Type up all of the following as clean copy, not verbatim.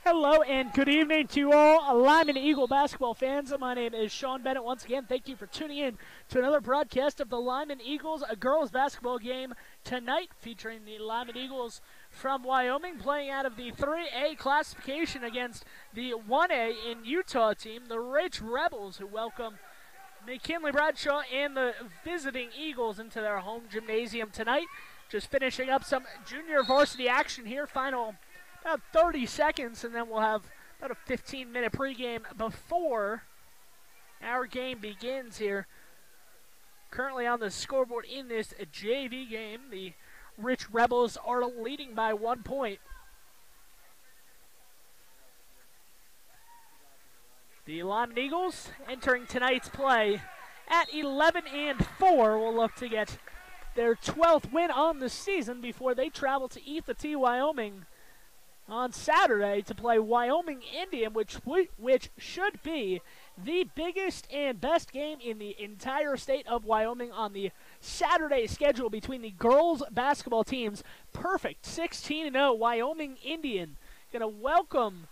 Hello and good evening to all Lyman Eagle basketball fans. My name is Sean Bennett. Once again, thank you for tuning in to another broadcast of the Lyman Eagles girls basketball game tonight, featuring the Lyman Eagles from Wyoming playing out of the 3A classification against the 1A in Utah team, the Rich Rebels, who welcome McKinley Bradshaw and the visiting Eagles into their home gymnasium tonight. Just finishing up some junior varsity action here. Final about 30 seconds, and then we'll have about a 15-minute pregame before our game begins here. Currently on the scoreboard in this JV game, the Rich Rebels are leading by 1 point. The Lyman Eagles entering tonight's play at 11-4 will look to get their 12th win on the season before they travel to Etha, Wyoming on Saturday to play Wyoming Indian, which should be the biggest and best game in the entire state of Wyoming on the Saturday schedule between the girls basketball teams. Perfect 16-0 Wyoming Indian going to welcome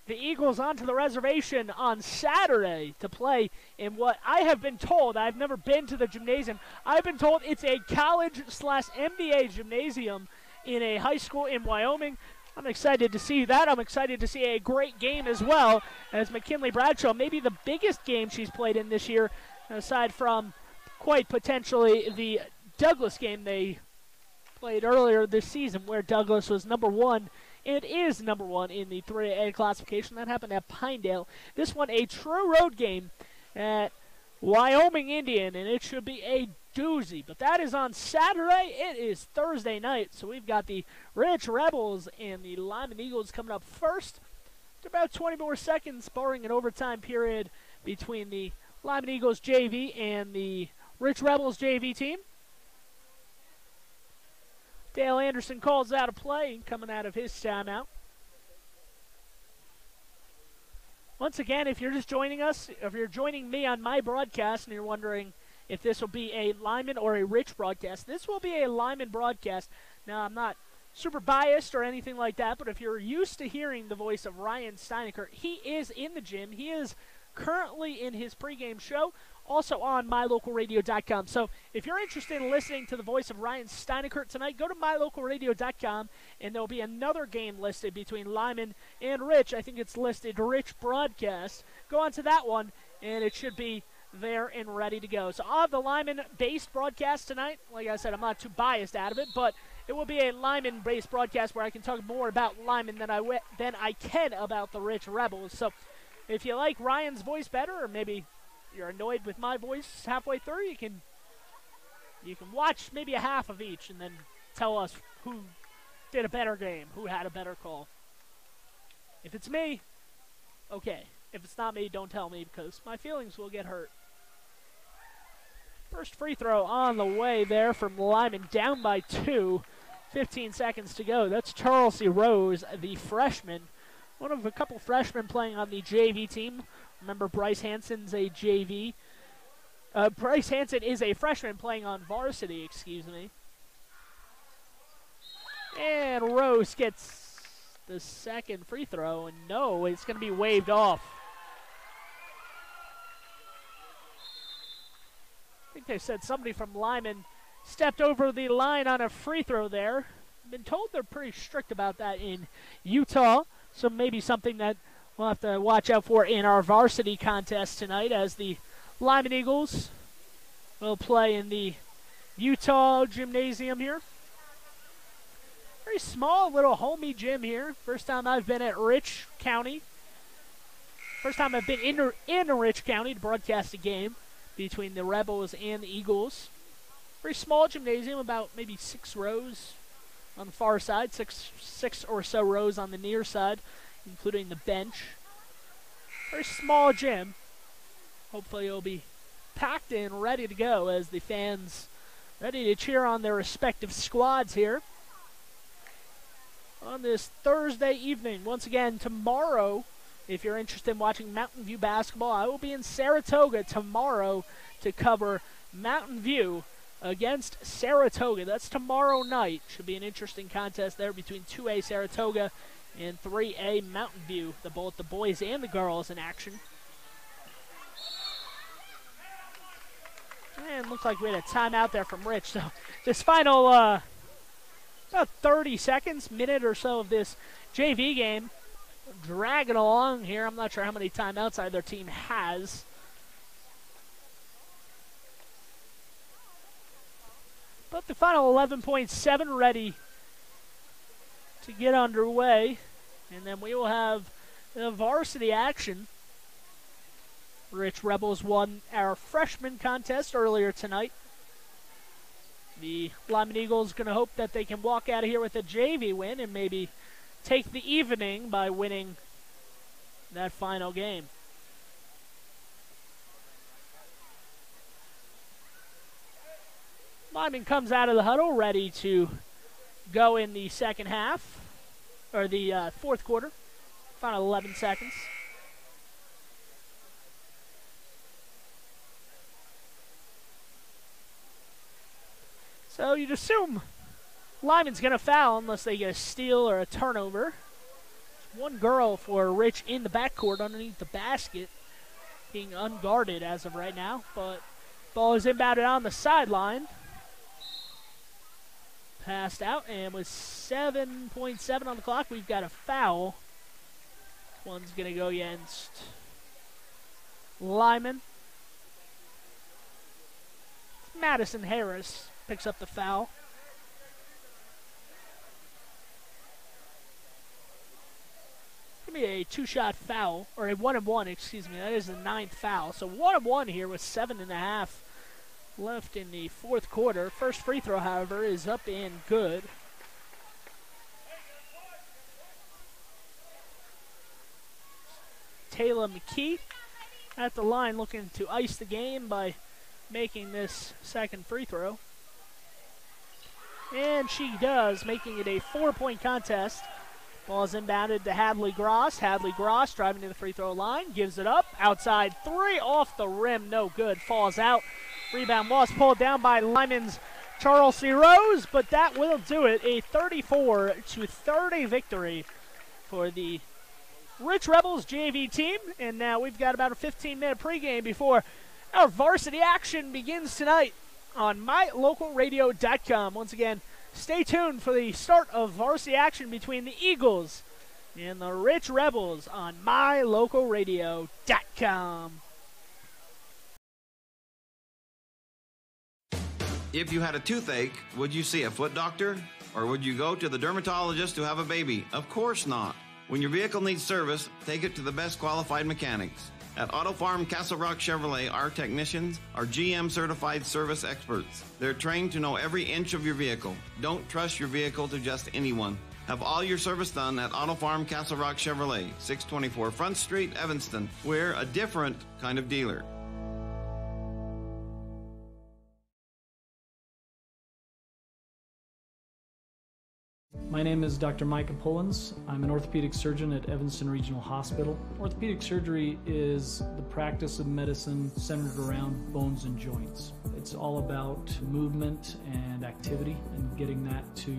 the Eagles onto the reservation on Saturday to play in what I have been told, I've never been to the gymnasium, I've been told it's a college/MBA gymnasium in a high school in Wyoming. I'm excited to see that. I'm excited to see a great game as well as McKinley Bradshaw, maybe the biggest game she's played in this year, aside from quite potentially the Douglas game they played earlier this season, where Douglas was number one. It is number one in the 3A classification. That happened at Pinedale. This one a true road game at Wyoming Indian, and it should be a doozy. But that is on Saturday. It is Thursday night, so we've got the Rich Rebels and the Lyman Eagles coming up first. It's about 20 more seconds, barring an overtime period between the Lyman Eagles JV and the Rich Rebels JV team. Dale Anderson calls out a play coming out of his timeout. Once again, if you're just joining us, if you're joining me on my broadcast and you're wondering if this will be a Lyman or a Rich broadcast, this will be a Lyman broadcast. Now, I'm not super biased or anything like that, but if you're used to hearing the voice of Ryan Steinecker, he is in the gym. He is currently in his pregame show, also on mylocalradio.com. So if you're interested in listening to the voice of Ryan Steinecker tonight, go to mylocalradio.com, and there'll be another game listed between Lyman and Rich. I think it's listed Rich Broadcast. Go on to that one, and it should be there and ready to go. So I'll have the Lyman-based broadcast tonight. Like I said, I'm not too biased out of it, but it will be a Lyman-based broadcast where I can talk more about Lyman than I can about the Rich Rebels. So if you like Ryan's voice better, or maybe you're annoyed with my voice halfway through, you can watch maybe a half of each and then tell us who did a better game, who had a better call. If it's me, okay. If it's not me, don't tell me, because my feelings will get hurt. First free throw on the way there from Lyman, down by 2. 15 seconds to go. That's Charles C. Rose, the freshman. One of a couple freshmen playing on the JV team. Remember, Bryce Hansen's a JV. Bryce Hansen is a freshman playing on varsity, excuse me. And Rose gets the second free throw, and no, it's going to be waved off. I think they said somebody from Lyman stepped over the line on a free throw there. I've been told they're pretty strict about that in Utah, so maybe something that we'll have to watch out for in our varsity contest tonight, as the Lyman Eagles will play in the Utah gymnasium here. Very small little homey gym here. First time I've been at Rich County. First time I've been in Rich County to broadcast a game between the Rebels and the Eagles. Very small gymnasium, about maybe 6 rows on the far side, six or so rows on the near side, including the bench. Very small gym. Hopefully it'll be packed and ready to go as the fans ready to cheer on their respective squads here on this Thursday evening. Once again, tomorrow, if you're interested in watching Mountain View basketball, I will be in Saratoga tomorrow to cover Mountain View against Saratoga. That's tomorrow night. Should be an interesting contest there between 2A Saratoga in 3A Mountain View, both the boys and the girls in action. And looked like we had a timeout there from Rich. So this final about 30 seconds, minute or so of this JV game, dragging along here. I'm not sure how many timeouts either team has. But the final 11.7 ready to get underway. And then we will have the varsity action. Rich Rebels won our freshman contest earlier tonight. The Lyman Eagles going to hope that they can walk out of here with a JV win and maybe take the evening by winning that final game. Lyman comes out of the huddle ready to go in the second half, or the fourth quarter. Final 11 seconds. So you'd assume Lyman's going to foul unless they get a steal or a turnover. One girl for Rich in the backcourt underneath the basket, being unguarded as of right now. But ball is inbounded on the sideline. Passed out, and with 7.7 on the clock, we've got a foul. One's going to go against Lyman. Madison Harris picks up the foul. Give me a two-shot foul, or a 1-and-1, excuse me. That is the 9th foul. So 1-and-1 here with 7.5 left in the fourth quarter. First free throw, however, is up and good. Taylor McKee at the line looking to ice the game by making this second free throw. And she does, making it a 4-point contest. Ball is inbounded to Hadley Gross. Hadley Gross driving to the free throw line, gives it up. Outside three, off the rim, no good. Falls out. Rebound was pulled down by Lyman's Charles C. Rose, but that will do it. A 34-30 victory for the Rich Rebels JV team. And now we've got about a 15-minute pregame before our varsity action begins tonight on mylocalradio.com. Once again, stay tuned for the start of varsity action between the Eagles and the Rich Rebels on mylocalradio.com. If you had a toothache, would you see a foot doctor? Or would you go to the dermatologist to have a baby? Of course not. When your vehicle needs service, take it to the best qualified mechanics. At Auto Farm Castle Rock Chevrolet, our technicians are GM-certified service experts. They're trained to know every inch of your vehicle. Don't trust your vehicle to just anyone. Have all your service done at Auto Farm Castle Rock Chevrolet, 624 Front Street, Evanston. We're a different kind of dealer. My name is Dr. Micah Pullins. I'm an orthopedic surgeon at Evanston Regional Hospital. Orthopedic surgery is the practice of medicine centered around bones and joints. It's all about movement and activity and getting that to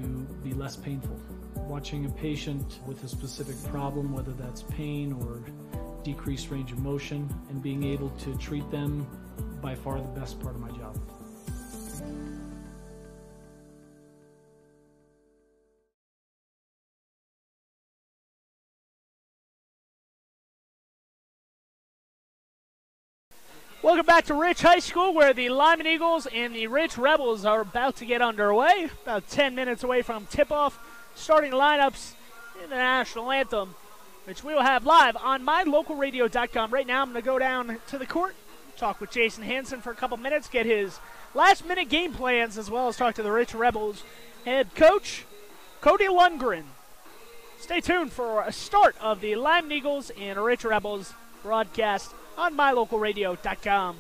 be less painful. Watching a patient with a specific problem, whether that's pain or decreased range of motion, and being able to treat them, by far the best part of my job. Welcome back to Rich High School, where the Lyman Eagles and the Rich Rebels are about to get underway. About 10 minutes away from tip-off, starting lineups in the national anthem, which we will have live on mylocalradio.com. Right now, I'm going to go down to the court, talk with Jason Hansen for a couple minutes, get his last-minute game plans, as well as talk to the Rich Rebels head coach, Cody Lundgren. Stay tuned for a start of the Lyman Eagles and Rich Rebels broadcast on mylocalradio.com.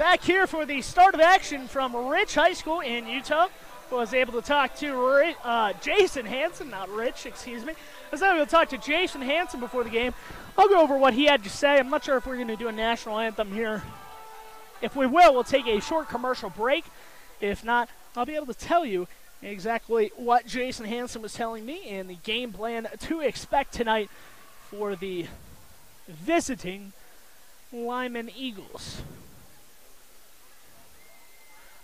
Back here for the start of action from Rich High School in Utah. Was able to talk to Jason Hansen, not Rich, excuse me. I was able to talk to Jason Hansen before the game. I'll go over what he had to say. I'm not sure if we're going to do a national anthem here. If we will, we'll take a short commercial break. If not, I'll be able to tell you exactly what Jason Hansen was telling me and the game plan to expect tonight for the visiting Lyman Eagles.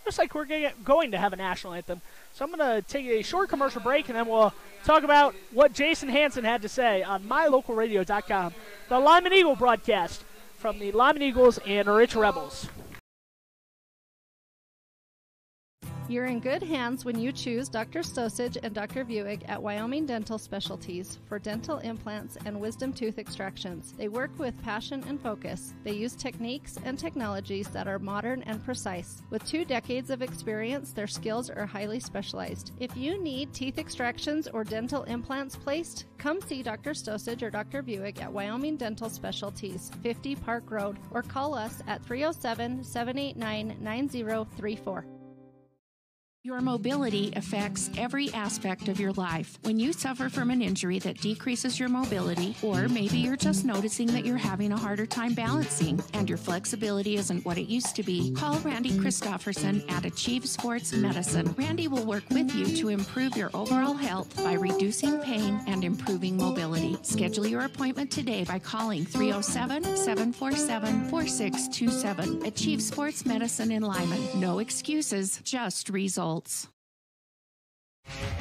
Looks like we're going to have a national anthem. So I'm going to take a short commercial break, and then we'll talk about what Jason Hansen had to say on mylocalradio.com. The Lyman Eagle broadcast from the Lyman Eagles and Rich Rebels. You're in good hands when you choose Dr. Stosage and Dr. Buick at Wyoming Dental Specialties for dental implants and wisdom tooth extractions. They work with passion and focus. They use techniques and technologies that are modern and precise. With 2 decades of experience, their skills are highly specialized. If you need teeth extractions or dental implants placed, come see Dr. Stosage or Dr. Buick at Wyoming Dental Specialties, 50 Park Road, or call us at 307-789-9034. Your mobility affects every aspect of your life. When you suffer from an injury that decreases your mobility, or maybe you're just noticing that you're having a harder time balancing and your flexibility isn't what it used to be, call Randy Christofferson at Achieve Sports Medicine. Randy will work with you to improve your overall health by reducing pain and improving mobility. Schedule your appointment today by calling 307-747-4627. Achieve Sports Medicine in Lyman. No excuses, just results.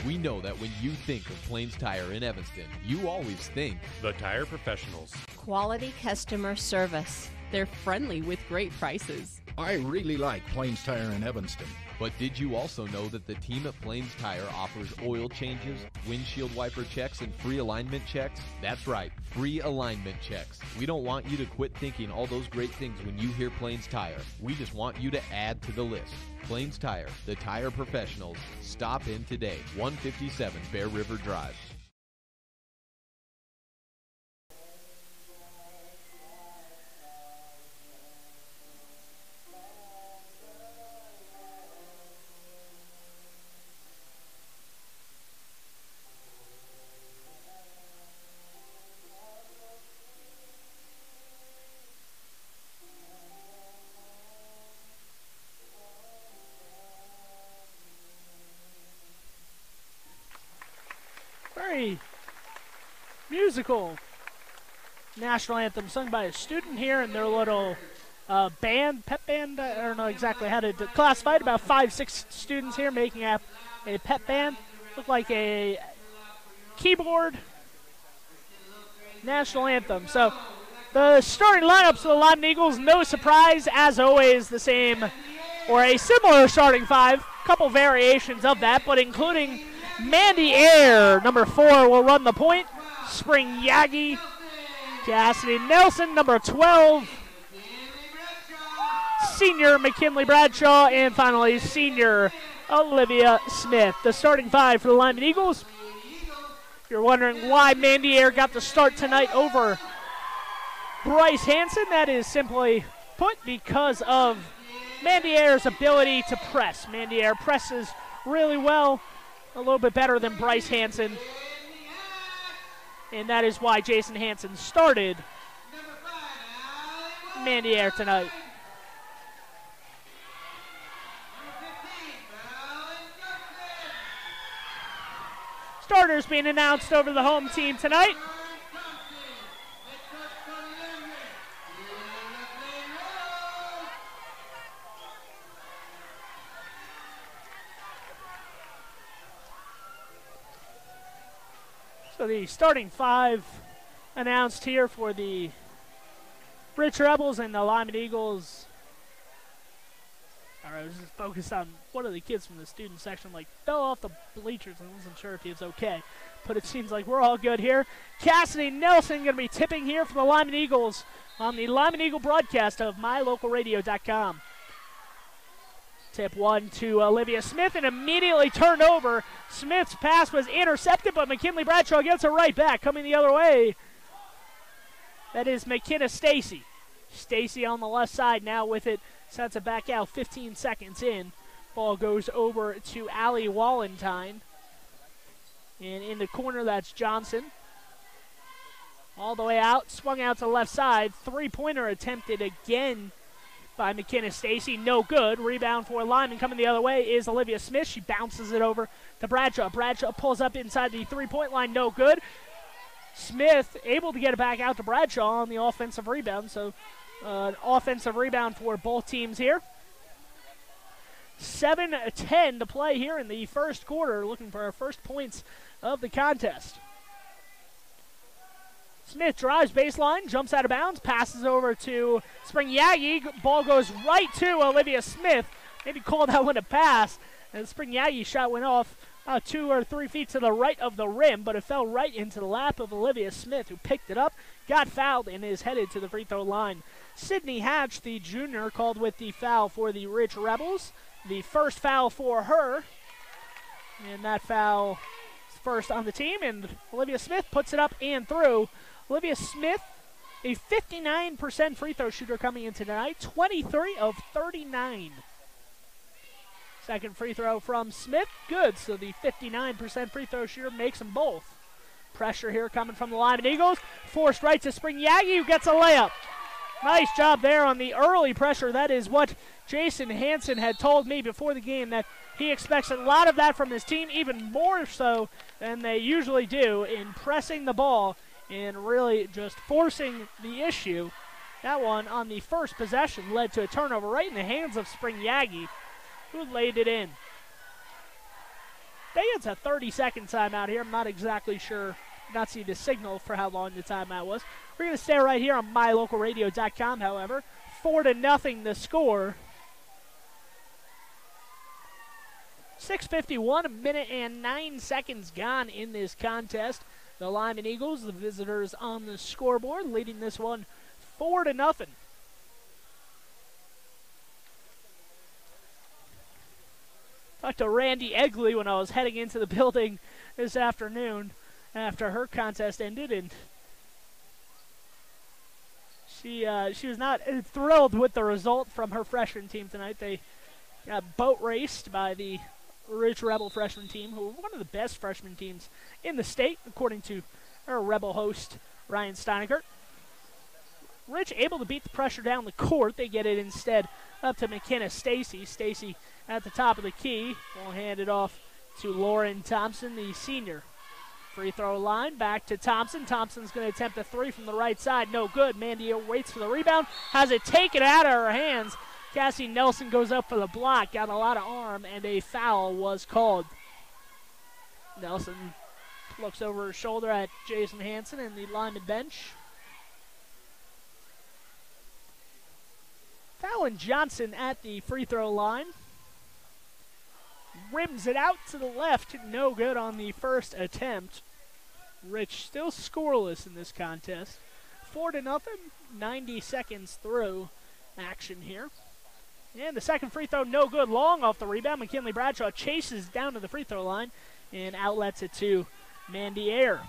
We know that when you think of Plains Tire in Evanston, you always think the Tire Professionals. Quality customer service. They're friendly with great prices. I really like Plains Tire in Evanston. But did you also know that the team at Plains Tire offers oil changes, windshield wiper checks, and free alignment checks? That's right, free alignment checks. We don't want you to quit thinking all those great things when you hear Plains Tire. We just want you to add to the list. Plains Tire, the tire professionals. Stop in today, 157 Bear River Drive. Very musical national anthem sung by a student here in their little band, pep band. I don't know exactly how to classify it. About 5-6 students here making up a pep band. Look like a keyboard national anthem. So the starting lineups for the Lyman Eagles, no surprise, as always, the same or a similar starting 5. Couple variations of that, but including Mandy Air, number 4, will run the point. Spring Yagi, Cassidy Nelson, number 12. Senior McKinley Bradshaw, and finally senior Olivia Smith. The starting 5 for the Lyman Eagles. If you're wondering why Mandy Air got the start tonight over Bryce Hansen, that is simply put because of Mandy Air's ability to press. Mandy Air presses really well. A little bit better than Bryce Hansen. And that is why Jason Hansen started Mandy Air tonight. Starters being announced over the home team tonight. So the starting 5 announced here for the Rich Rebels and the Lyman Eagles. All right, I was just focused on one of the kids from the student section, like, fell off the bleachers. I wasn't sure if he was okay, but it seems like we're all good here. Cassidy Nelson going to be tipping here for the Lyman Eagles on the Lyman Eagle broadcast of mylocalradio.com. Tip 1 to Olivia Smith, and immediately turned over. Smith's pass was intercepted, but McKinley Bradshaw gets it right back. Coming the other way, that is McKenna Stacy. Stacy on the left side now with it Sets it back out 15 seconds in. Ball goes over to Allie Wallentyne. And in the corner, that's Johnson. All the way out, swung out to the left side. Three-pointer attempted again by McKinnis Stacy. No good. Rebound for Lyman. Coming the other way is Olivia Smith. She bounces it over to Bradshaw. Bradshaw pulls up inside the three-point line. No good. Smith able to get it back out to Bradshaw on the offensive rebound. So an offensive rebound for both teams here. 7:10 to play here in the first quarter. Looking for our first points of the contest. Smith drives baseline, jumps out of bounds, passes over to Spring Yagi. Ball goes right to Olivia Smith. Maybe called that one a pass. And Spring Yagi shot went off 2 or 3 feet to the right of the rim, but it fell right into the lap of Olivia Smith, who picked it up, got fouled, and is headed to the free throw line. Sydney Hatch, the junior, called with the foul for the Rich Rebels. The first foul for her. And that foul is first on the team, and Olivia Smith puts it up and through. Olivia Smith, a 59% free throw shooter coming in tonight, 23 of 39. Second free throw from Smith, good. So the 59% free throw shooter makes them both. Pressure here coming from the Lyman Eagles. Forced right to Spring Yagi, who gets a layup. Nice job there on the early pressure. That is what Jason Hansen had told me before the game, that he expects a lot of that from his team, even more so than they usually do in pressing the ball and really just forcing the issue. That one on the first possession led to a turnover right in the hands of Spring Yagi, who laid it in. I think it's a 30-second timeout here. I'm not exactly sure. Not see the signal for how long the timeout was. We're going to stay right here on mylocalradio.com, however. 4-0 the score. 6:51, a minute and 9 seconds gone in this contest. The Lyman Eagles, the visitors on the scoreboard, leading this one 4-0. Talked to Randy Egley when I was heading into the building this afternoon after her contest ended, and she was not thrilled with the result from her freshman team tonight. They got boat raced by the Rich Rebel freshman team, who are one of the best freshman teams in the state, according to our Rebel host, Ryan Steinekert. Rich able to beat the pressure down the court. They get it instead up to McKinnis Stacy. Stacy at the top of the key. Will hand it off to Lauren Thompson, the senior. Free throw line, back to Thompson. Thompson's going to attempt a three from the right side. No good. Mandy waits for the rebound. Has it taken out of her hands. Cassie Nelson goes up for the block. Got a lot of arm, and a foul was called. Nelson looks over her shoulder at Jason Hansen and the Lyman bench. Fallon Johnson at the free throw line. Rims it out to the left. No good on the first attempt. Rich still scoreless in this contest. 4-0, 90 seconds through action here. And the second free throw, no good. Long off the rebound. McKinley Bradshaw chases down to the free throw line and outlets it to Mandy Ayer.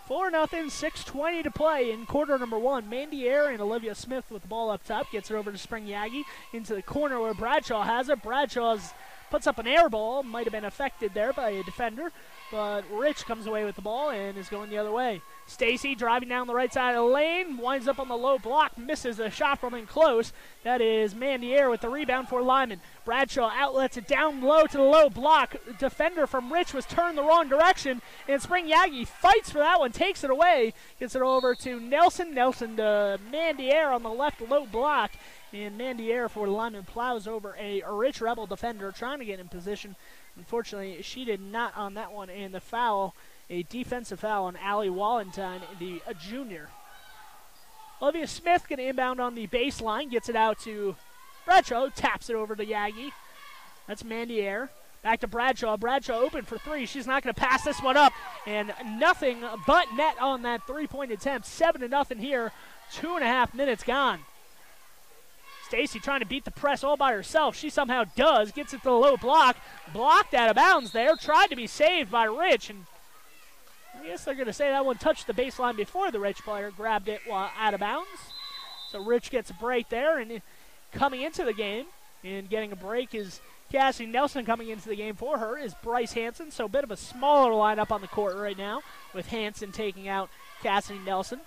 4-0, 6:20 to play in quarter number one. Mandy Ayer and Olivia Smith with the ball up top. Gets it over to Spring Yagi into the corner where Bradshaw has it. Bradshaw puts up an air ball. Might have been affected there by a defender. But Rich comes away with the ball and is going the other way. Stacy driving down the right side of the lane. Winds up on the low block. Misses the shot from in close. That is Mandy Ayer with the rebound for Lyman. Bradshaw outlets it down low to the low block. Defender from Rich was turned the wrong direction. And Spring Yagi fights for that one. Takes it away. Gets it over to Nelson. Nelson to Mandy Ayer on the left low block. And Mandy Ayer for Lyman plows over a Rich Rebel defender trying to get in position. Unfortunately, she did not on that one. And the foul, a defensive foul on Allie Wallentyne, the junior. Olivia Smith going to inbound on the baseline. Gets it out to Bradshaw. Taps it over to Yagi. That's Mandy Ayer. Back to Bradshaw. Bradshaw open for three. She's not going to pass this one up. And nothing but net on that three-point attempt. 7-0 here. 2.5 minutes gone. Stacy trying to beat the press all by herself. She somehow does. Gets it to the low block. Blocked out of bounds there. Tried to be saved by Rich. And I guess they're going to say that one touched the baseline before the Rich player grabbed it while out of bounds. So Rich gets a break there, and coming into the game and getting a break is Cassidy Nelson. Coming into the game for her is Bryce Hansen. So a bit of a smaller lineup on the court right now, with Hansen taking out Cassidy Nelson.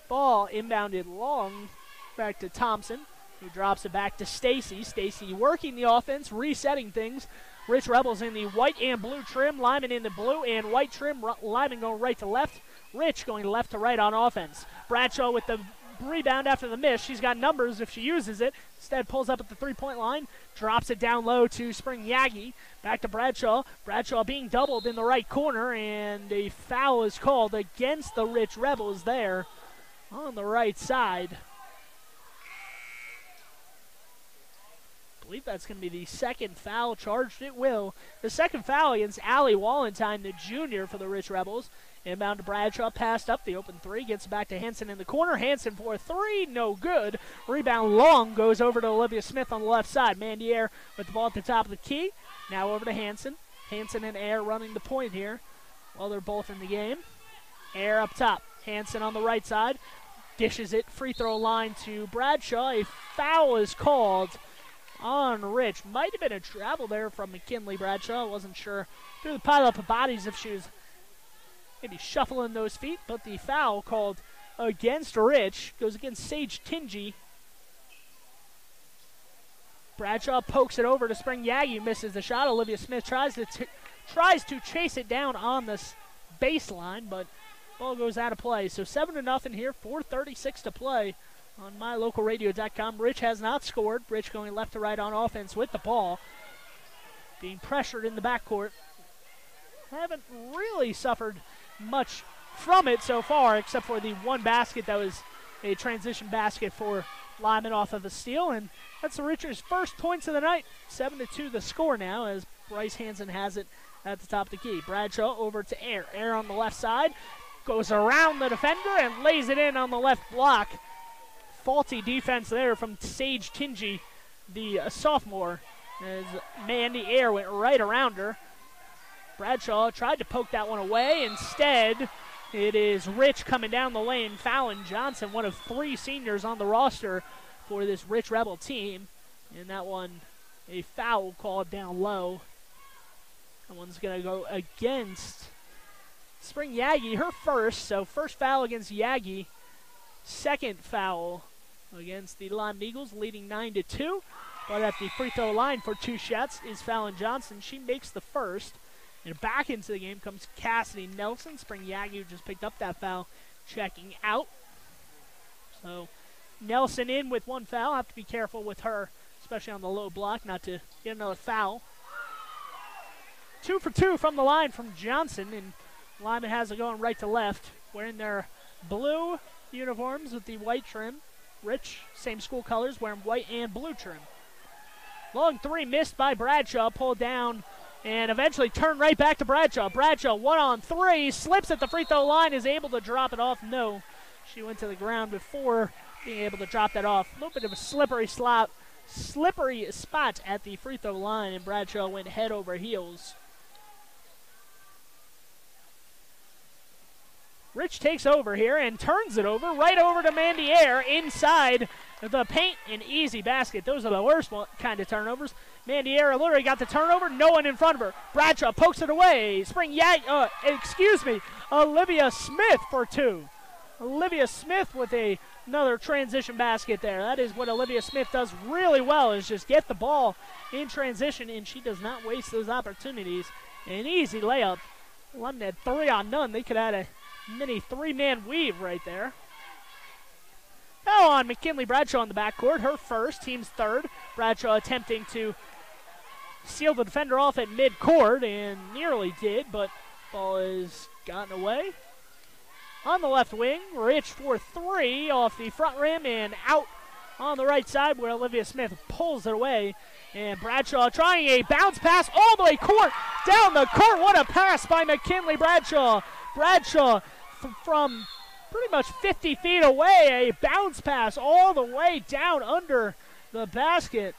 Ball inbounded long back to Thompson, who drops it back to Stacy. Stacy working the offense, resetting things. Rich Rebels in the white and blue trim. Lyman in the blue and white trim. Lyman going right to left. Rich going left to right on offense. Bradshaw with the rebound after the miss. She's got numbers if she uses it. Instead pulls up at the three-point line. Drops it down low to Spring Yagi. Back to Bradshaw. Bradshaw being doubled in the right corner, and a foul is called against the Rich Rebels there on the right side. I believe that's going to be the second foul charged. It will. The second foul against Allie Wallentine, the junior for the Rich Rebels. Inbound to Bradshaw, passed up the open three, gets back to Hansen in the corner. Hansen for three, no good. Rebound long, goes over to Olivia Smith on the left side. Mandy Air with the ball at the top of the key. Now over to Hansen. Hansen and Air running the point here while they're both in the game. Air up top. Hansen on the right side. Dishes it, free throw line to Bradshaw. A foul is called on Rich. Might have been a travel there from McKinley Bradshaw. Wasn't sure through the pile up of bodies if she was maybe shuffling those feet, but the foul called against Rich goes against Sage Tingy. Bradshaw pokes it over to Spring Yagi, misses the shot. Olivia Smith tries to chase it down on this baseline, but ball goes out of play. So 7-0 here, 4:36 to play on mylocalradio.com. Rich has not scored. Rich going left to right on offense with the ball, being pressured in the backcourt. Haven't really suffered much from it so far, except for the one basket that was a transition basket for Lyman off of a steal, and that's the Richards' first points of the night. 7-2 the score now, as Bryce Hansen has it at the top of the key. Bradshaw over to Air. Air on the left side, goes around the defender and lays it in on the left block. Faulty defense there from Sage Tingy, the sophomore, as Mandy Air went right around her. Bradshaw tried to poke that one away. Instead, it is Rich coming down the lane, fouling Johnson, one of three seniors on the roster for this Rich Rebel team. And that one, a foul called down low. That one's going to go against Spring Yagi, her first. So first foul against Yagi. Second foul against the Lyman Eagles, leading 9-2. But at the free throw line for two shots is Fallon Johnson. She makes the first. And back into the game comes Cassidy Nelson. Spring Yagi, who just picked up that foul, checking out. So Nelson in with one foul. Have to be careful with her, especially on the low block, not to get another foul. 2 for 2 from the line from Johnson, and Lyman has it going right to left, wearing their blue uniforms with the white trim. Rich, same school colors, wearing white and blue trim. Long three missed by Bradshaw, pulled down, and eventually turned right back to Bradshaw. Bradshaw 1-on-3, slips at the free throw line, is able to drop it off. No, she went to the ground before being able to drop that off. A little bit of a slippery spot at the free throw line, and Bradshaw went head over heels. Rich takes over here and turns it over, right over to Mandy Air inside the paint. An easy basket. Those are the worst kind of turnovers. Mandy Air literally got the turnover, no one in front of her. Bradshaw pokes it away. Olivia Smith for two. Olivia Smith with another transition basket there. That is what Olivia Smith does really well, is just get the ball in transition, and she does not waste those opportunities. An easy layup. London had 3-on-none. They could have had a mini three-man weave right there. Now on McKinley Bradshaw in the backcourt, her first, team's third. Bradshaw attempting to seal the defender off at midcourt, and nearly did, but ball is gotten away. On the left wing, Rich for three off the front rim and out on the right side, where Olivia Smith pulls it away. And Bradshaw trying a bounce pass all the way down the court. What a pass by McKinley Bradshaw. Bradshaw from pretty much 50 feet away, a bounce pass all the way down under the basket.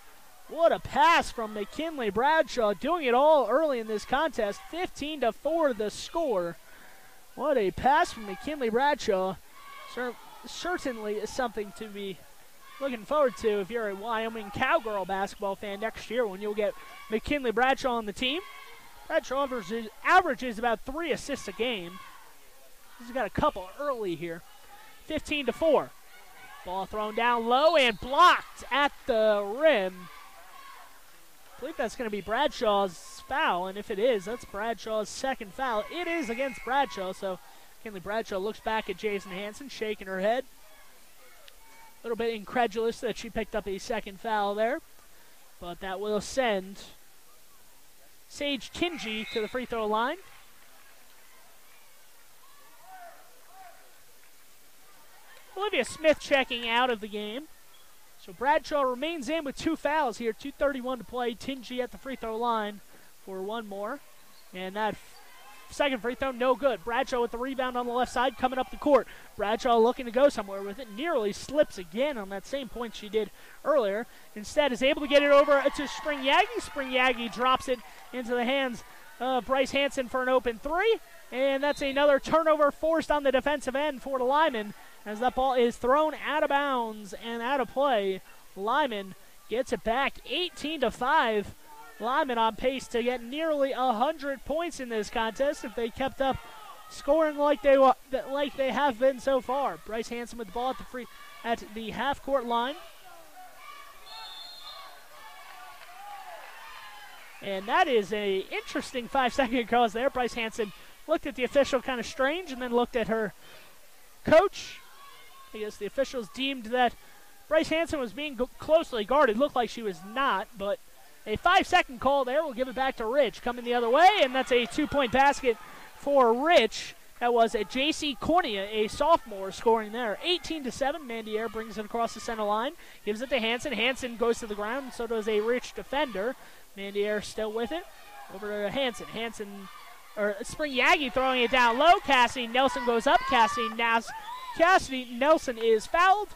What a pass from McKinley Bradshaw, doing it all early in this contest. 15-4 the score. What a pass from McKinley Bradshaw. Certainly is something to be looking forward to if you're a Wyoming Cowgirl basketball fan next year when you'll get McKinley Bradshaw on the team. Bradshaw averages about 3 assists a game. He's got a couple early here. 15-4. Ball thrown down low and blocked at the rim. I believe that's going to be Bradshaw's foul, and if it is, that's Bradshaw's second foul. It is against Bradshaw, so McKinley Bradshaw looks back at Jason Hansen, shaking her head. A little bit incredulous that she picked up a second foul there, but that will send Sage Kinji to the free throw line. Olivia Smith checking out of the game. So Bradshaw remains in with 2 fouls here. 2:31 to play. Tingy at the free throw line for one more. And that second free throw, no good. Bradshaw with the rebound on the left side coming up the court. Bradshaw looking to go somewhere with it. Nearly slips again on that same point she did earlier. Instead is able to get it over to Spring Yagi. Spring Yagi drops it into the hands of Bryce Hansen for an open 3. And that's another turnover forced on the defensive end for the Lyman, as that ball is thrown out of bounds and out of play. Lyman gets it back 18-5. Lyman on pace to get nearly 100 points in this contest if they kept up scoring like they have been so far. Bryce Hansen with the ball at the half-court line. And that is a interesting 5-second pause there. Bryce Hansen looked at the official kind of strange and then looked at her coach. I guess the officials deemed that Bryce Hansen was being closely guarded. Looked like she was not, but a 5-second call there. We'll give it back to Rich. Coming the other way, and that's a 2-point basket for Rich. That was a J.C. Cornea, a sophomore, scoring there. 18-7. Mandier brings it across the center line. Gives it to Hansen. Hansen goes to the ground, and so does a Rich defender. Mandier still with it. Over to Hansen. Spring Yagi throwing it down low. Cassidy Nelson goes up. Cassidy Nelson is fouled.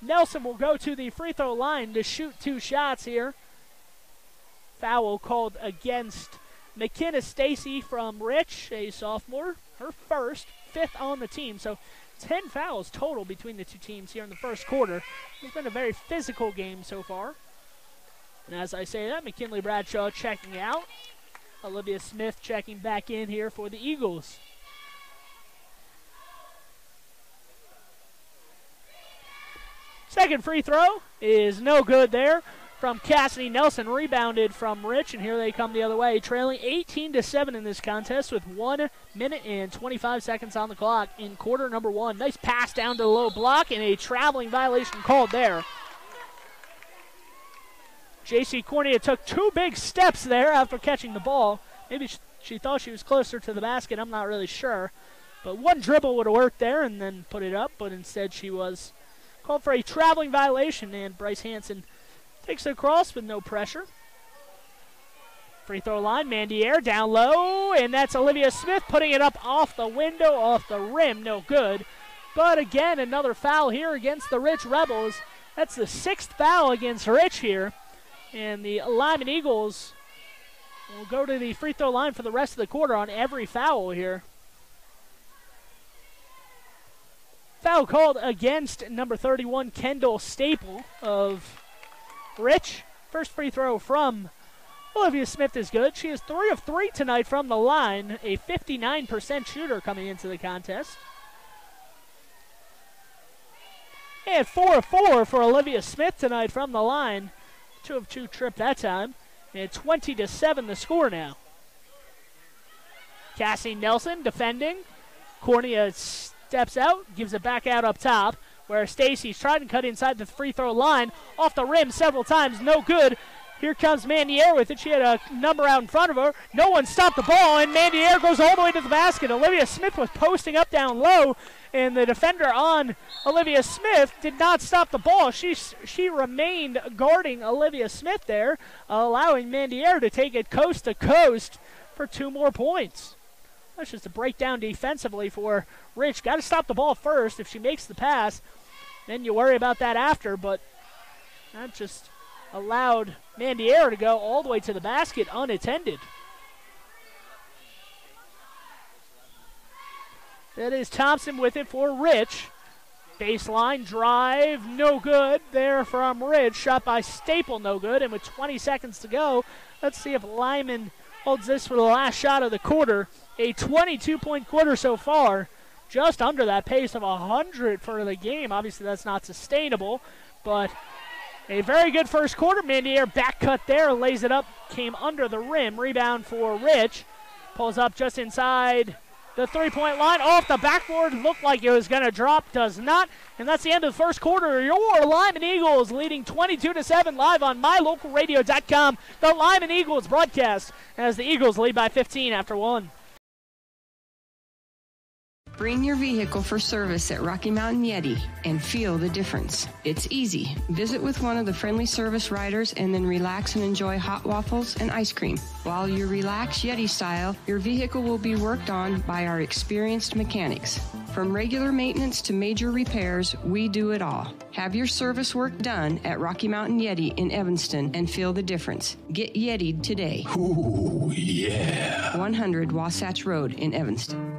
Nelson will go to the free throw line to shoot 2 shots here. Foul called against McKinnis Stacy from Rich, a sophomore. Her first, 5th on the team. So 10 fouls total between the two teams here in the first quarter. It's been a very physical game so far. And as I say that, McKinley Bradshaw checking out. Olivia Smith checking back in here for the Eagles. Second free throw is no good there from Cassidy Nelson, rebounded from Rich, and here they come the other way, trailing 18-7 in this contest with 1 minute and 25 seconds on the clock in quarter number 1. Nice pass down to the low block and a traveling violation called there. J.C. Cornea took 2 big steps there after catching the ball. Maybe she thought she was closer to the basket. I'm not really sure. But 1 dribble would have worked there and then put it up, but instead she was called for a traveling violation, and Bryce Hansen takes it across with no pressure. Free throw line, Mandier down low, and that's Olivia Smith putting it up off the window, off the rim, no good. But again, another foul here against the Rich Rebels. That's the 6th foul against Rich here. And the Lyman Eagles will go to the free throw line for the rest of the quarter on every foul here. Foul called against number 31, Kendall Staple of Rich. First free throw from Olivia Smith is good. She is 3 of 3 tonight from the line, a 59% shooter coming into the contest. And 4 of 4 for Olivia Smith tonight from the line. 2 of 2 trip that time. And 20-7 the score now. Cassie Nelson defending. Cornea steps out, gives it back out up top, where Stacy's trying to cut inside the free throw line. Off the rim several times, no good. Here comes Mandier with it. She had a number out in front of her. No one stopped the ball, and Mandier goes all the way to the basket. Olivia Smith was posting up down low, and the defender on Olivia Smith did not stop the ball. She remained guarding Olivia Smith there, allowing Mandier to take it coast to coast for 2 more points. That's just a breakdown defensively for Rich. Got to stop the ball first. If she makes the pass, then you worry about that after, but that just allowed Mandier to go all the way to the basket unattended. That is Thompson with it for Rich. Baseline drive, no good there from Ridge. Shot by Staple, no good. And with 20 seconds to go, let's see if Lyman holds this for the last shot of the quarter. A 22-point quarter so far, just under that pace of 100 for the game. Obviously, that's not sustainable, but a very good first quarter. Mandier back cut there, lays it up, came under the rim. Rebound for Rich. Pulls up just inside the three-point line. Off the backboard, looked like it was going to drop, does not. And that's the end of the first quarter. Your Lyman Eagles leading 22-7 live on mylocalradio.com. The Lyman Eagles broadcast as the Eagles lead by 15 after one. Bring your vehicle for service at Rocky Mountain Yeti and feel the difference. It's easy. Visit with one of the friendly service riders and then relax and enjoy hot waffles and ice cream. While you relax Yeti style, your vehicle will be worked on by our experienced mechanics. From regular maintenance to major repairs, we do it all. Have your service work done at Rocky Mountain Yeti in Evanston and feel the difference. Get Yeti'd today. Ooh, yeah. 100 Wasatch Road in Evanston.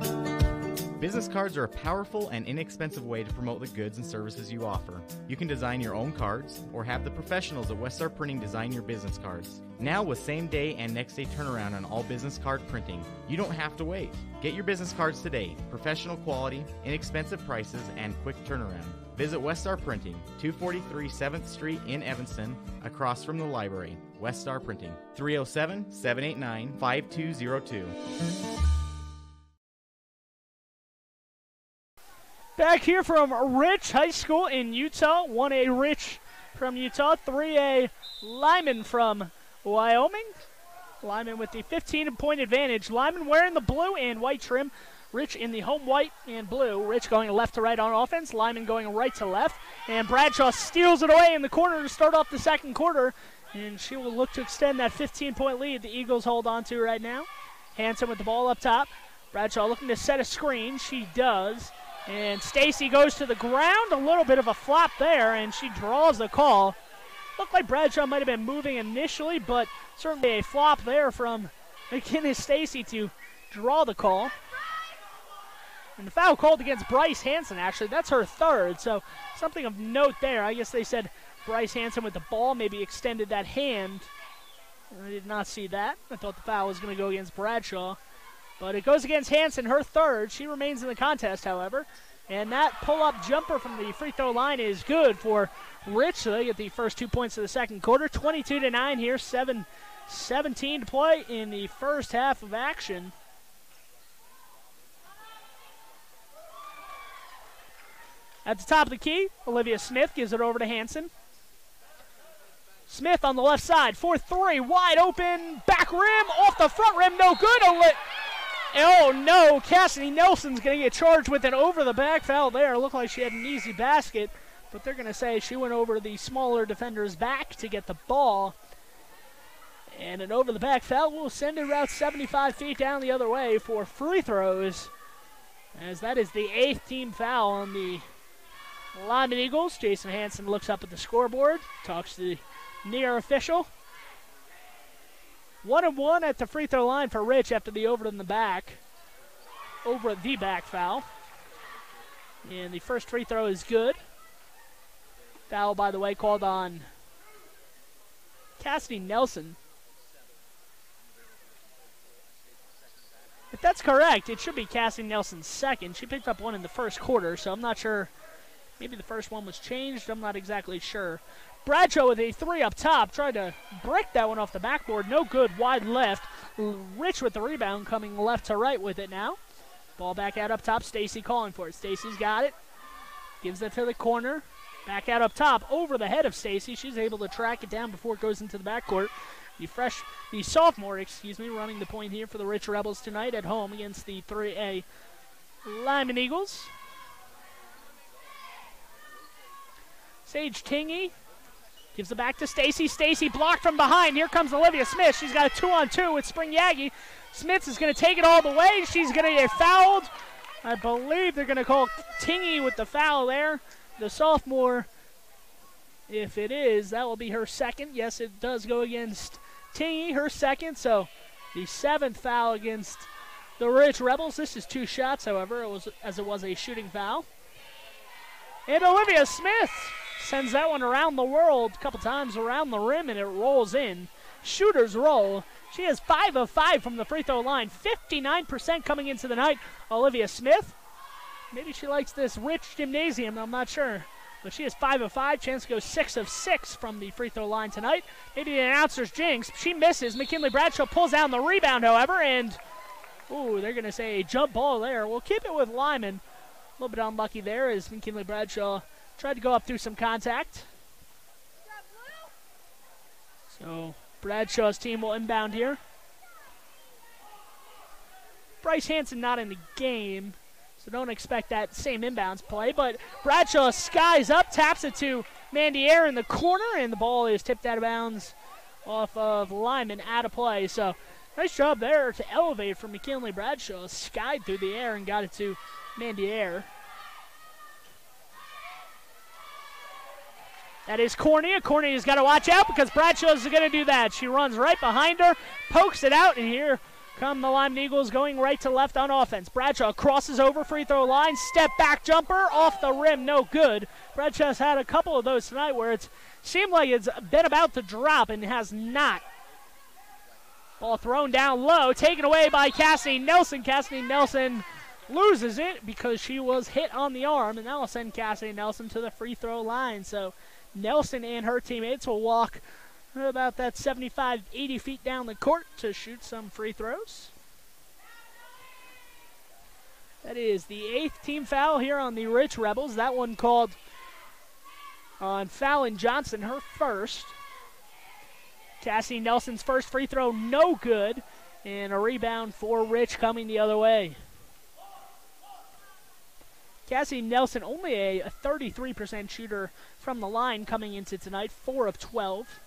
Business cards are a powerful and inexpensive way to promote the goods and services you offer. You can design your own cards or have the professionals at West Star Printing design your business cards. Now with same-day and next-day turnaround on all business card printing, you don't have to wait. Get your business cards today. Professional quality, inexpensive prices, and quick turnaround. Visit West Star Printing, 243 7th Street in Evanston, across from the library. West Star Printing, 307-789-5202. Back here from Rich High School in Utah. 1A Rich from Utah. 3A Lyman from Wyoming. Lyman with the 15-point advantage. Lyman wearing the blue and white trim. Rich in the home white and blue. Rich going left to right on offense. Lyman going right to left. And Bradshaw steals it away in the corner to start off the second quarter. And she will look to extend that 15-point lead the Eagles hold on to right now. Hansen with the ball up top. Bradshaw looking to set a screen. She does. And Stacy goes to the ground, a little bit of a flop there, and she draws the call. Looked like Bradshaw might have been moving initially, but certainly a flop there from McKinley Stacy to draw the call. And the foul called against Bryce Hansen, actually. That's her third, so something of note there. I guess they said Bryce Hansen with the ball maybe extended that hand. I did not see that. I thought the foul was going to go against Bradshaw. But it goes against Hansen, her third. She remains in the contest, however. And that pull-up jumper from the free throw line is good for Rich. So they get the first 2 points of the second quarter. 22-9 here, 7:17 to play in the first half of action. At the top of the key, Olivia Smith gives it over to Hansen. Smith on the left side, 4-3, wide open, back rim, off the front rim, no good. Oh no, Cassidy Nelson's going to get charged with an over-the-back foul there. Looked like she had an easy basket, but they're going to say she went over the smaller defender's back to get the ball. And an over-the-back foul will send it about 75 feet down the other way for free throws, as that is the 8th team foul on the Lyman Eagles. Jason Hansen looks up at the scoreboard, talks to the near official. 1-1 at the free throw line for Rich after the over the back foul. And the first free throw is good. Foul, by the way, called on Cassidy Nelson. If that's correct, it should be Cassidy Nelson's second. She picked up one in the first quarter, so I'm not sure. Maybe the first one was changed. I'm not exactly sure. Bradshaw with a three up top. Tried to break that one off the backboard. No good. Wide left. Rich with the rebound, coming left to right with it now. Ball back out up top. Stacy calling for it. Stacy's got it. Gives it to the corner. Back out up top. Over the head of Stacy. She's able to track it down before it goes into the backcourt. The sophomore, running the point here for the Rich Rebels tonight at home against the 3A Lyman Eagles. Sage Tingy gives it back to Stacy. Stacy blocked from behind. Here comes Olivia Smith. She's got a 2-on-2 with Spring Yagi. Smith is going to take it all the way. She's going to get fouled. I believe they're going to call Tingy with the foul there. The sophomore, if it is, that will be her second. Yes, it does go against Tingy, her second. So the 7th foul against the Rich Rebels. This is 2 shots, however, it was a shooting foul. And Olivia Smith sends that one around the world a couple times around the rim, and it rolls in. Shooter's roll. She is 5 of 5 from the free throw line. 59% coming into the night. Olivia Smith. Maybe she likes this rich gymnasium, I'm not sure. But she is 5 of 5. Chance to go 6 of 6 from the free throw line tonight. Maybe the announcer's jinx. She misses. McKinley Bradshaw pulls down the rebound, however, and they're going to say a jump ball there. We'll keep it with Lyman. A little bit unlucky there as McKinley Bradshaw tried to go up through some contact. So Bradshaw's team will inbound here. Bryce Hansen not in the game, so don't expect that same inbounds play. But Bradshaw skies up, taps it to Mandy Air in the corner, and the ball is tipped out of bounds off of Lyman, out of play. So nice job there to elevate from McKinley Bradshaw. Skied through the air and got it to Mandy Air. That is Cornea. Cornea's got to watch out because Bradshaw's going to do that. She runs right behind her, pokes it out, and here come the Lyman Eagles going right to left on offense. Bradshaw crosses over free throw line, step back jumper, off the rim, no good. Bradshaw's had a couple of those tonight where it's seemed like it's been about to drop and has not. Ball thrown down low, taken away by Cassidy Nelson. Cassidy Nelson loses it because she was hit on the arm, and that will send Cassidy Nelson to the free throw line. So Nelson and her teammates will walk about that 75, 80 feet down the court to shoot some free throws. That is the 8th team foul here on the Rich Rebels. That one called on Fallon Johnson, her first. Cassie Nelson's first free throw, no good. And a rebound for Rich coming the other way. Cassie Nelson, only a 33% shooter from the line coming into tonight, 4 of 12.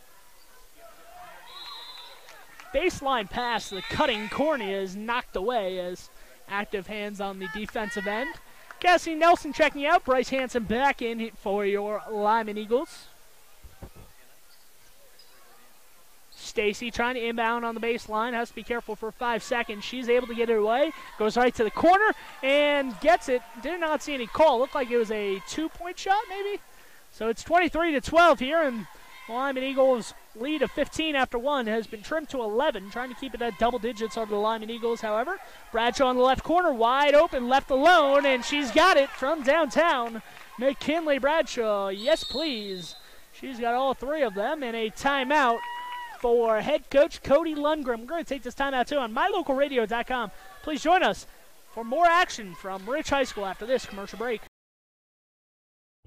Baseline pass, the cutting Cornea is knocked away as active hands on the defensive end. Cassie Nelson checking out. Bryce Hansen back in for your Lyman Eagles. Stacy trying to inbound on the baseline. Has to be careful for 5 seconds. She's able to get it away. Goes right to the corner and gets it. Did not see any call. Looked like it was a 2-point shot maybe. So it's 23-12 here, and Lyman Eagles lead of 15 after 1 has been trimmed to 11, trying to keep it at double digits over the Lyman Eagles, however. Bradshaw in the left corner, wide open, left alone, and she's got it from downtown. McKinley Bradshaw, yes please. She's got all 3 of them, and a timeout for head coach Cody Lundgren. We're going to take this timeout too on mylocalradio.com. Please join us for more action from Rich High School after this commercial break.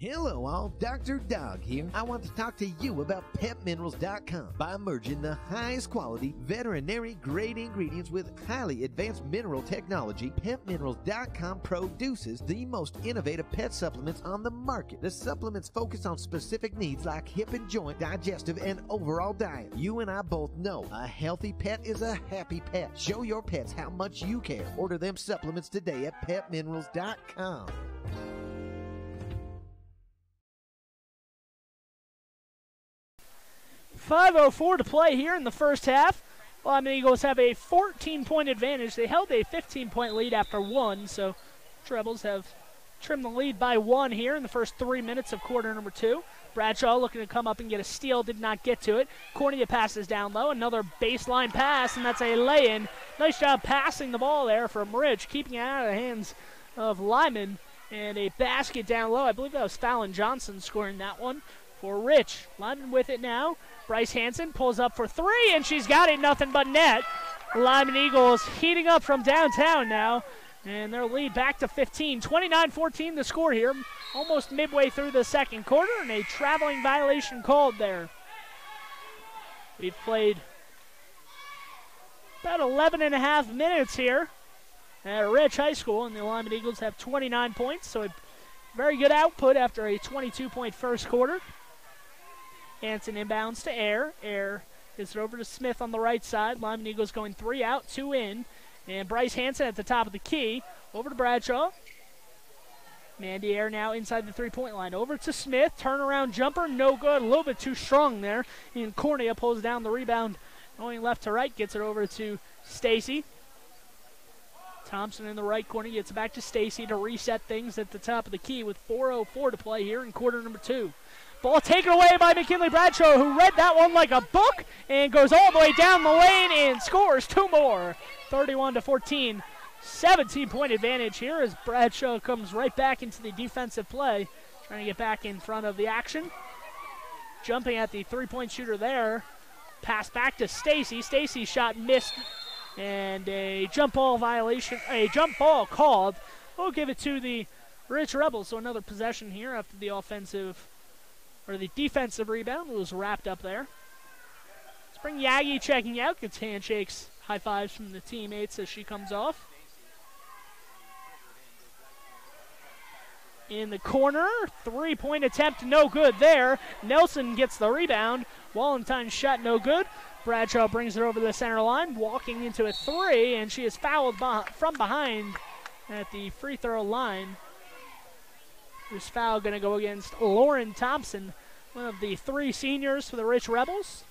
Hello all, Dr. Dog here. I want to talk to you about PetMinerals.com. By merging the highest quality veterinary grade ingredients with highly advanced mineral technology, PetMinerals.com produces the most innovative pet supplements on the market. The supplements focus on specific needs like hip and joint, digestive, and overall diet. You and I both know a healthy pet is a happy pet. Show your pets how much you care. Order them supplements today at PetMinerals.com. 5:04 to play here in the first half. Lyman Eagles have a 14-point advantage. They held a 15-point lead after 1, so Rebels have trimmed the lead by 1 here in the first 3 minutes of quarter number 2. Bradshaw looking to come up and get a steal, did not get to it. Cornea passes down low, another baseline pass, and that's a lay-in. Nice job passing the ball there from Rich, keeping it out of the hands of Lyman, and a basket down low. I believe that was Fallon Johnson scoring that one for Rich. Lyman with it now. Bryce Hansen pulls up for 3, and she's got it, nothing but net. Lyman Eagles heating up from downtown now, and their lead back to 15. 29-14 the score here, almost midway through the second quarter, and a traveling violation called there. We've played about 11 and a half minutes here at Rich High School, and the Lyman Eagles have 29 points, so a very good output after a 22-point first quarter. Hansen inbounds to Air. Air gets it over to Smith on the right side. Lyman Eagles going 3 out, 2 in. And Bryce Hansen at the top of the key. Over to Bradshaw. Mandy Air now inside the 3-point line. Over to Smith. Turnaround jumper, no good. A little bit too strong there. And Cornea pulls down the rebound. Going left to right. Gets it over to Stacy. Thompson in the right corner gets back to Stacy to reset things at the top of the key with 4:04 to play here in quarter number 2. Ball taken away by McKinley Bradshaw, who read that one like a book and goes all the way down the lane and scores 2 more. 31-14. 17-point advantage here as Bradshaw comes right back into the defensive play, trying to get back in front of the action. Jumping at the three-point shooter there. Pass back to Stacy. Stacy's shot missed, and a jump ball violation, a jump ball called. We'll give it to the Rich Rebels. So another possession here after the the defensive rebound was wrapped up there. Spring Yagi checking out, gets handshakes, high fives from the teammates as she comes off. In the corner, three-point attempt, no good there. Nelson gets the rebound. Wallentyne's shot no good. Bradshaw brings it over the center line, walking into a three, and she is fouled from behind at the free throw line. This foul going to go against Lauren Thompson, one of the 3 seniors for the Rich Rebels.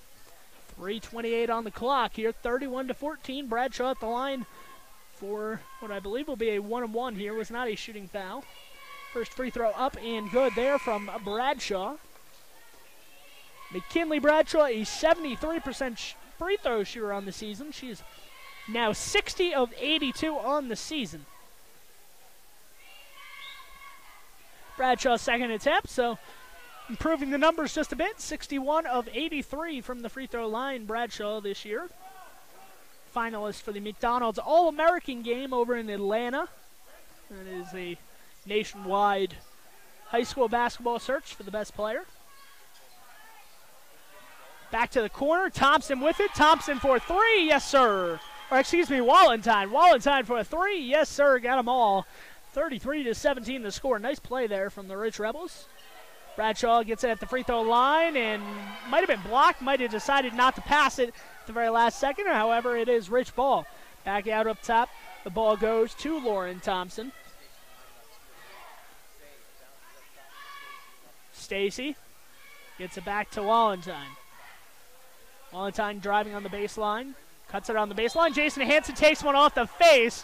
3:28 on the clock here, 31-14. Bradshaw at the line for what I believe will be a 1-and-1 here. Was not a shooting foul. First free throw up and good there from Bradshaw. McKinley Bradshaw, a 73% free throw shooter on the season. She's now 60 of 82 on the season. Bradshaw's second attempt, so improving the numbers just a bit. 61 of 83 from the free throw line, Bradshaw this year. Finalist for the McDonald's All-American game over in Atlanta. That is a nationwide high school basketball search for the best player. Back to the corner. Thompson with it. Thompson for 3. Yes, sir. Or excuse me, Wallentyne. Wallentyne for a 3. Yes, sir. Got them all. 33-17 the score. Nice play there from the Rich Rebels. Bradshaw gets it at the free throw line and might have been blocked. Might have decided not to pass it at the very last second. However, it is Rich ball. Back out up top. The ball goes to Lauren Thompson. Stacy gets it back to Wallentyne. Wallentyne driving on the baseline. Cuts it on the baseline. Jason Hansen takes one off the face.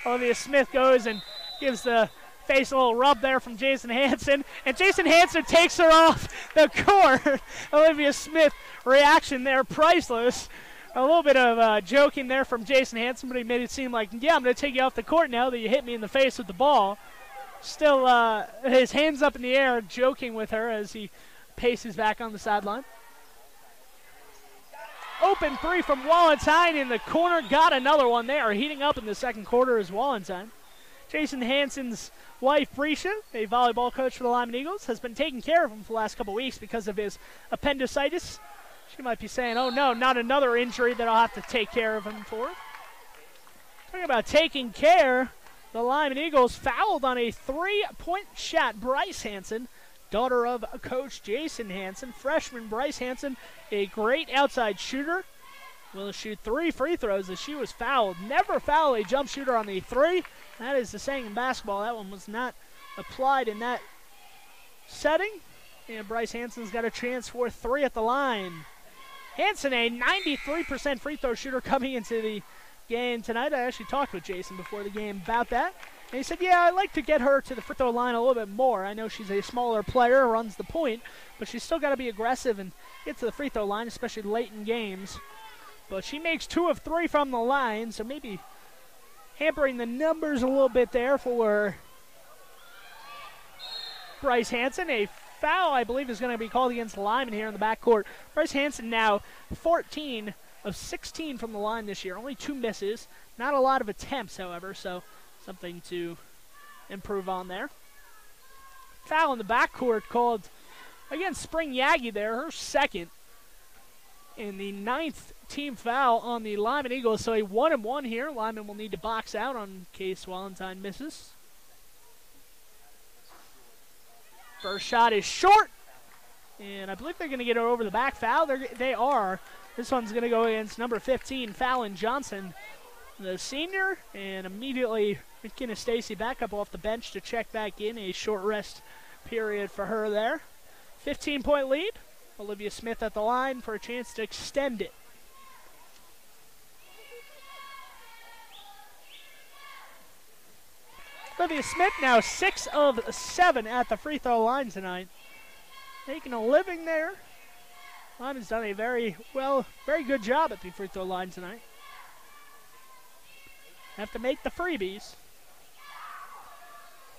Olivia Smith goes and gives the face a little rub there from Jason Hansen. And Jason Hansen takes her off the court. Olivia Smith reaction there, priceless. A little bit of joking there from Jason Hansen, but he made it seem like, yeah, I'm going to take you off the court now that you hit me in the face with the ball. Still, his hands up in the air, joking with her as he paces back on the sideline. Open 3 from Wallentyne in the corner. Got another one there. Heating up in the second quarter is Wallentyne. Jason Hansen's wife, Brescia, a volleyball coach for the Lyman Eagles, has been taking care of him for the last couple weeks because of his appendicitis. She might be saying, oh no, not another injury that I'll have to take care of him for. Talking about taking care, the Lyman Eagles fouled on a 3-point shot. Bryce Hansen, daughter of Coach Jason Hansen. Freshman Bryce Hansen, a great outside shooter, will shoot 3 free throws as she was fouled. Never foul a jump shooter on the 3. That is the saying in basketball. That one was not applied in that setting. And Bryce Hansen's got a chance for 3 at the line. Hansen, a 93% free throw shooter coming into the game tonight. I actually talked with Jason before the game about that. And he said, yeah, I'd like to get her to the free throw line a little bit more. I know she's a smaller player, runs the point, but she's still got to be aggressive and get to the free throw line, especially late in games. But she makes 2 of 3 from the line, so maybe hampering the numbers a little bit there for Bryce Hansen. A foul, I believe, is going to be called against Lyman here in the backcourt. Bryce Hansen now 14 of 16 from the line this year. Only 2 misses. Not a lot of attempts, however, so something to improve on there. Foul in the backcourt called against Spring Yagi there, her second. And the 9th team foul on the Lyman Eagles, so a 1-and-1 here. Lyman will need to box out in case Wallentyne misses. First shot is short, and I believe they're going to get her over the back foul. They are. This one's going to go against number 15, Fallon Johnson, the senior, and immediately McKinnis Stacy back up off the bench to check back in. A short rest period for her there. 15-point lead. Olivia Smith at the line for a chance to extend it. Olivia Smith now 6 of 7 at the free throw line tonight. Making a living there. Lyman's done a very good job at the free throw line tonight. Have to make the freebies.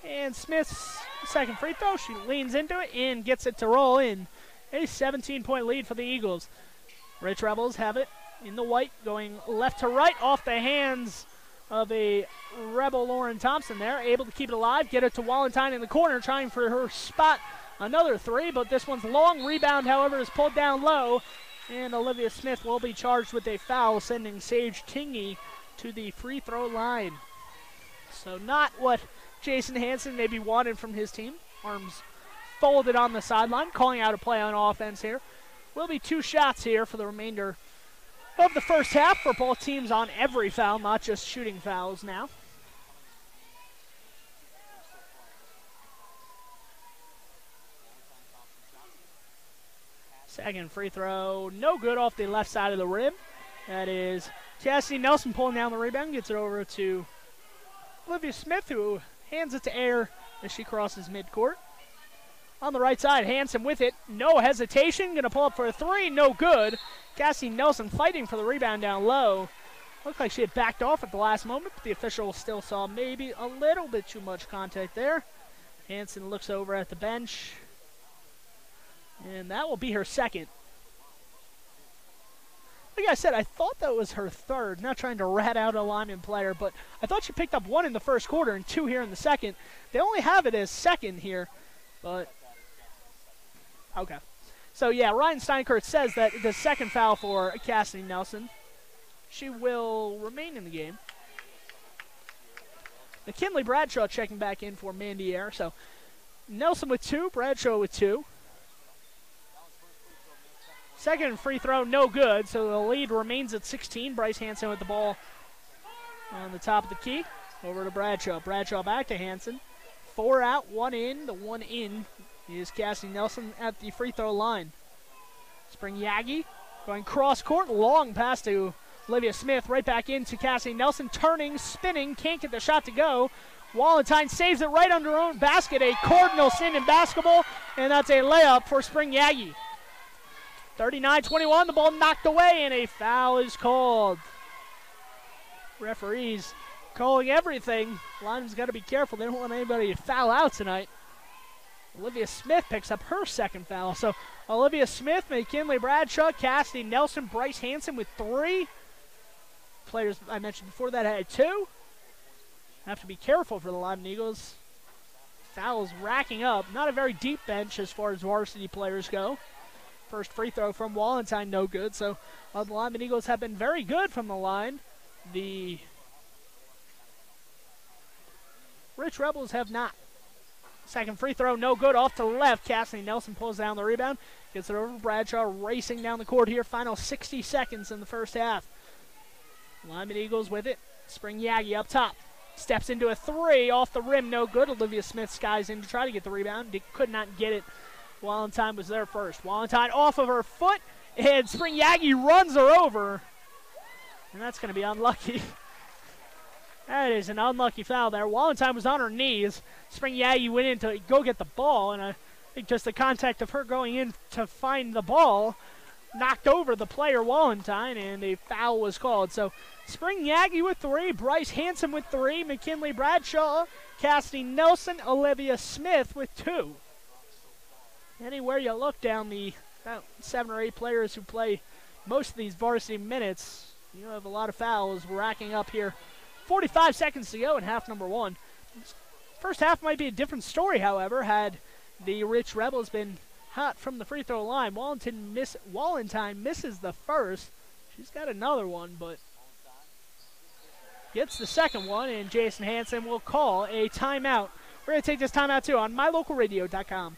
And Smith's second free throw. She leans into it and gets it to roll in. A 17-point lead for the Eagles. Rich Rebels have it in the white, going left to right off the hands of a Rebel Lauren Thompson there. Able to keep it alive, get it to Walentine in the corner, trying for her spot. Another three, but this one's long. Rebound, however, is pulled down low. And Olivia Smith will be charged with a foul, sending Sage Tingy to the free throw line. So not what Jason Hansen maybe wanted from his team. Arms folded on the sideline, calling out a play on offense here. Will be 2 shots here for the remainder of the first half for both teams on every foul, not just shooting fouls now. Second free throw, no good off the left side of the rim. That is Cassidy Nelson pulling down the rebound, gets it over to Olivia Smith, who hands it to Air as she crosses midcourt. On the right side, Hansen with it. No hesitation. Going to pull up for a three. No good. Cassie Nelson fighting for the rebound down low. Looked like she had backed off at the last moment, but the official still saw maybe a little bit too much contact there. Hansen looks over at the bench. And that will be her second. Like I said, I thought that was her third. Not trying to rat out a Lyman player, but I thought she picked up 1 in the first quarter and 2 here in the second. They only have it as second here, but okay. So, yeah, Ryan Steinkert says that the second foul for Cassidy Nelson. She will remain in the game. McKinley Bradshaw checking back in for Mandy Air. So, Nelson with 2, Bradshaw with 2. Second free throw, no good. So, the lead remains at 16. Bryce Hansen with the ball on the top of the key. Over to Bradshaw. Bradshaw back to Hansen. 4 out, 1 in. The 1 in is Cassidy Nelson at the free throw line. Spring Yagi going cross court, long pass to Olivia Smith, right back into Cassidy Nelson, turning, spinning, can't get the shot to go. Walentine saves it right under her own basket, a cardinal sin in basketball, and that's a layup for Spring Yagi. 39-21, the ball knocked away, and a foul is called. Referees calling everything. Lyman's got to be careful. They don't want anybody to foul out tonight. Olivia Smith picks up her second foul. So Olivia Smith, McKinley Bradshaw, Cassidy Nelson, Bryce Hansen with 3. Players I mentioned before that had 2. Have to be careful for the Lyman Eagles. Fouls racking up. Not a very deep bench as far as varsity players go. First free throw from Walentine, no good. So the Lyman Eagles have been very good from the line. The Rich Rebels have not. Second free throw, no good, off to the left. Cassidy Nelson pulls down the rebound. Gets it over to Bradshaw, racing down the court here. Final 60 seconds in the first half. Lyman Eagles with it. Spring Yagi up top. Steps into a 3, off the rim, no good. Olivia Smith skies in to try to get the rebound. Could not get it. Walentine was there first. Walentine off of her foot, and Spring Yagi runs her over. And that's going to be unlucky. That is an unlucky foul there. Walentine was on her knees. Spring Yagi went in to go get the ball, and I think just the contact of her going in to find the ball knocked over the player Walentine, and a foul was called. So Spring Yagi with 3, Bryce Hansen with 3, McKinley Bradshaw, Cassidy Nelson, Olivia Smith with 2. Anywhere you look down the about 7 or 8 players who play most of these varsity minutes, you have a lot of fouls racking up here. 45 seconds to go in half number 1. First half might be a different story, however, had the Rich Rebels been hot from the free throw line. Walentine misses the first. She's got another one, but gets the second one, and Jason Hansen will call a timeout. We're going to take this timeout, too, on mylocalradio.com.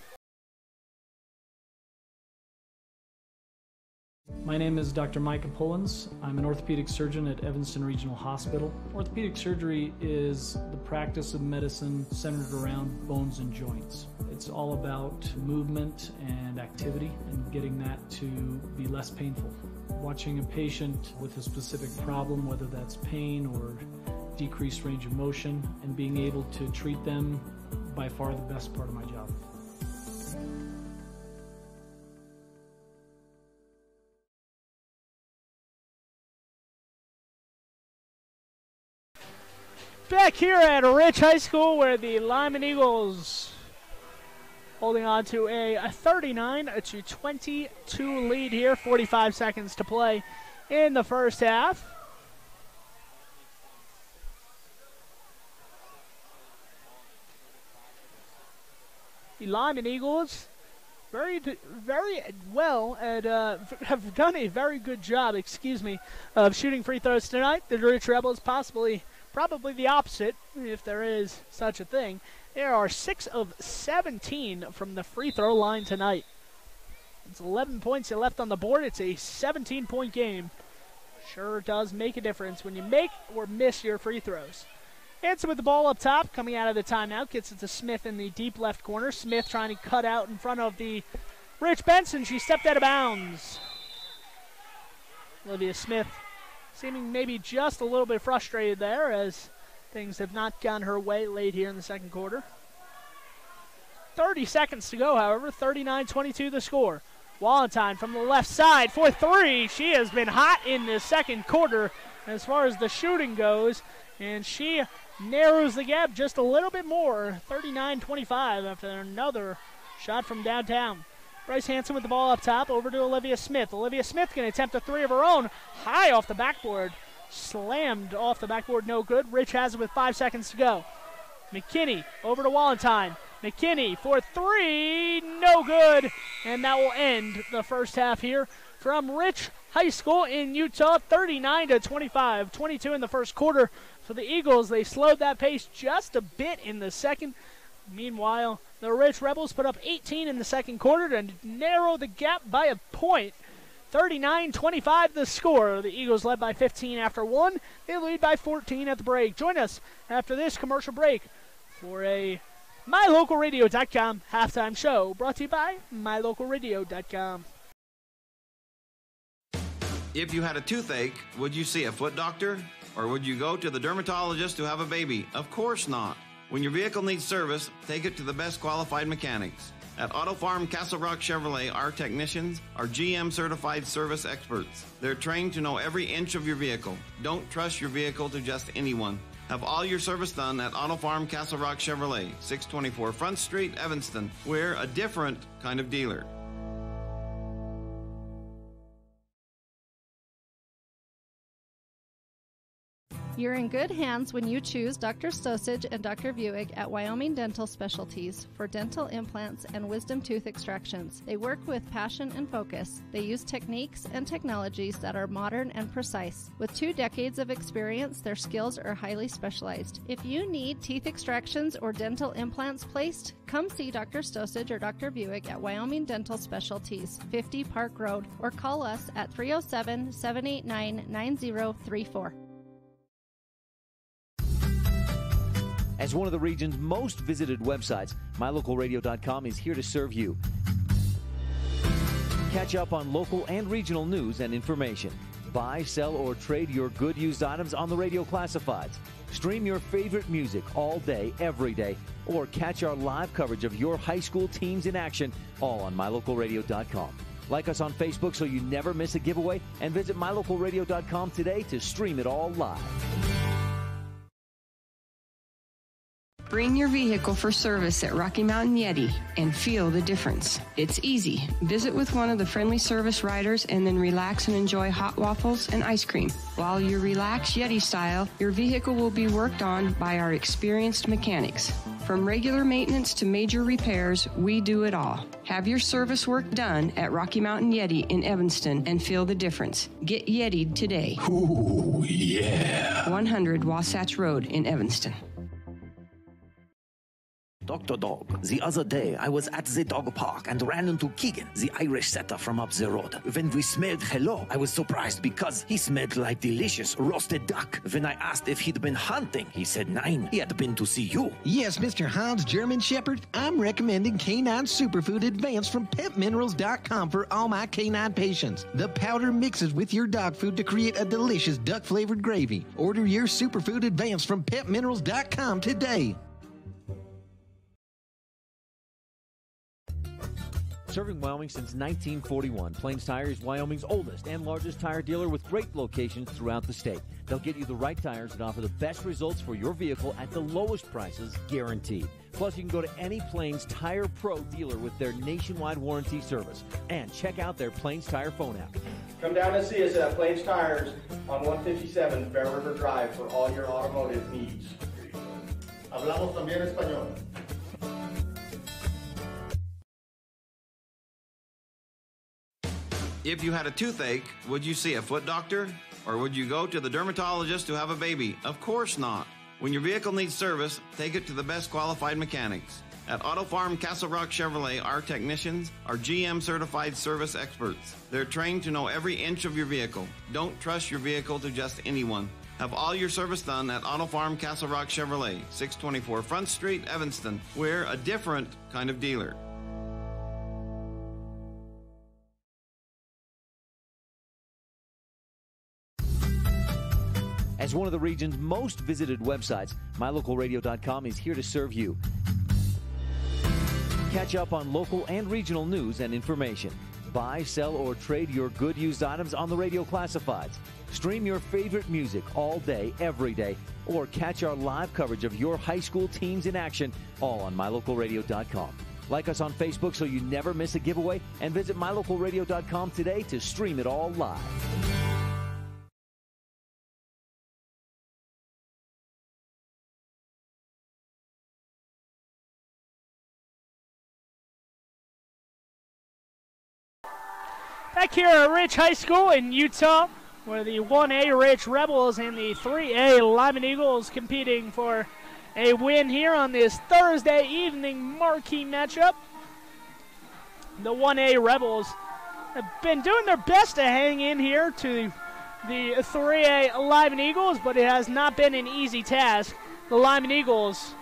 My name is Dr. Micah Pullens. I'm an orthopedic surgeon at Evanston Regional Hospital. Orthopedic surgery is the practice of medicine centered around bones and joints. It's all about movement and activity and getting that to be less painful. Watching a patient with a specific problem, whether that's pain or decreased range of motion, and being able to treat them, by far the best part of my job. Back here at Rich High School, where the Lyman Eagles holding on to a 39-22 lead here. 45 seconds to play in the first half. The Lyman Eagles very well and have done a very good job, of shooting free throws tonight. The Rich Rebels probably the opposite, if there is such a thing. There are 6 of 17 from the free throw line tonight. It's 11 points left on the board. It's a 17-point game. Sure does make a difference when you make or miss your free throws. Hansen with the ball up top, coming out of the timeout, gets it to Smith in the deep left corner. Smith trying to cut out in front of the Rich Benson. She stepped out of bounds. Olivia Smith seeming maybe just a little bit frustrated there, as things have not gone her way late here in the second quarter. 30 seconds to go, however. 39-22 the score. Walentine from the left side for 3. She has been hot in the second quarter as far as the shooting goes, and she narrows the gap just a little bit more. 39-25 after another shot from downtown. Bryce Hansen with the ball up top, over to Olivia Smith. Olivia Smith can attempt a 3 of her own, high off the backboard. Slammed off the backboard, no good. Rich has it with 5 seconds to go. McKinney over to Walentine. McKinney for 3, no good. And that will end the first half here from Rich High School in Utah, 39-25. 22 in the first quarter for the Eagles. They slowed that pace just a bit in the second. Meanwhile, the Rich Rebels put up 18 in the second quarter to narrow the gap by a point. 39-25 the score. The Eagles led by 15 after 1. They lead by 14 at the break. Join us after this commercial break for a MyLocalRadio.com halftime show, brought to you by MyLocalRadio.com. If you had a toothache, would you see a foot doctor? Or would you go to the dermatologist to have a baby? Of course not. When your vehicle needs service, take it to the best qualified mechanics. At Auto Farm Castle Rock Chevrolet, our technicians are GM-certified service experts. They're trained to know every inch of your vehicle. Don't trust your vehicle to just anyone. Have all your service done at Auto Farm Castle Rock Chevrolet, 624 Front Street, Evanston. We're a different kind of dealer. You're in good hands when you choose Dr. Stosage and Dr. Buick at Wyoming Dental Specialties for dental implants and wisdom tooth extractions. They work with passion and focus. They use techniques and technologies that are modern and precise. With 2 decades of experience, their skills are highly specialized. If you need teeth extractions or dental implants placed, come see Dr. Stosage or Dr. Buick at Wyoming Dental Specialties, 50 Park Road, or call us at 307-789-9034. As one of the region's most visited websites, MyLocalRadio.com is here to serve you. Catch up on local and regional news and information. Buy, sell, or trade your good used items on the radio classifieds. Stream your favorite music all day, every day, or catch our live coverage of your high school teams in action, all on MyLocalRadio.com. Like us on Facebook so you never miss a giveaway, and visit MyLocalRadio.com today to stream it all live. Bring your vehicle for service at Rocky Mountain Yeti and feel the difference. It's easy. Visit with one of the friendly service riders and then relax and enjoy hot waffles and ice cream. While you relax Yeti style, your vehicle will be worked on by our experienced mechanics. From regular maintenance to major repairs, we do it all. Have your service work done at Rocky Mountain Yeti in Evanston and feel the difference. Get Yeti'd today. Ooh, yeah. 100 Wasatch Road in Evanston. Dr. Dog. The other day, I was at the dog park and ran into Keegan, the Irish setter from up the road. When we smelled hello, I was surprised because he smelled like delicious roasted duck. When I asked if he'd been hunting, he said nein, he had been to see you. Yes, Mr. Hans German Shepherd, I'm recommending Canine Superfood Advance from PetMinerals.com for all my canine patients. The powder mixes with your dog food to create a delicious duck-flavored gravy. Order your Superfood Advance from PetMinerals.com today. Serving Wyoming since 1941, Plains Tire is Wyoming's oldest and largest tire dealer with great locations throughout the state. They'll get you the right tires that offer the best results for your vehicle at the lowest prices, guaranteed. Plus, you can go to any Plains Tire Pro dealer with their nationwide warranty service. And check out their Plains Tire phone app. Come down and see us at Plains Tires on 157 Bear River Drive for all your automotive needs. Hablamos también español. If you had a toothache, would you see a foot doctor? Or would you go to the dermatologist to have a baby? Of course not. When your vehicle needs service, take it to the best qualified mechanics. At Auto Farm Castle Rock Chevrolet, our technicians are GM certified service experts. They're trained to know every inch of your vehicle. Don't trust your vehicle to just anyone. Have all your service done at Auto Farm Castle Rock Chevrolet, 624 Front Street, Evanston. We're a different kind of dealer. As one of the region's most visited websites, MyLocalRadio.com is here to serve you. Catch up on local and regional news and information. Buy, sell, or trade your good used items on the radio classifieds. Stream your favorite music all day, every day, or catch our live coverage of your high school teams in action, all on MyLocalRadio.com. Like us on Facebook so you never miss a giveaway, and visit MyLocalRadio.com today to stream it all live. Back here at Ridge High School in Utah, where the 1A Ridge Rebels and the 3A Lyman Eagles competing for a win here on this Thursday evening marquee matchup. The 1A Rebels have been doing their best to hang in here to the 3A Lyman Eagles, but it has not been an easy task. The Lyman Eagles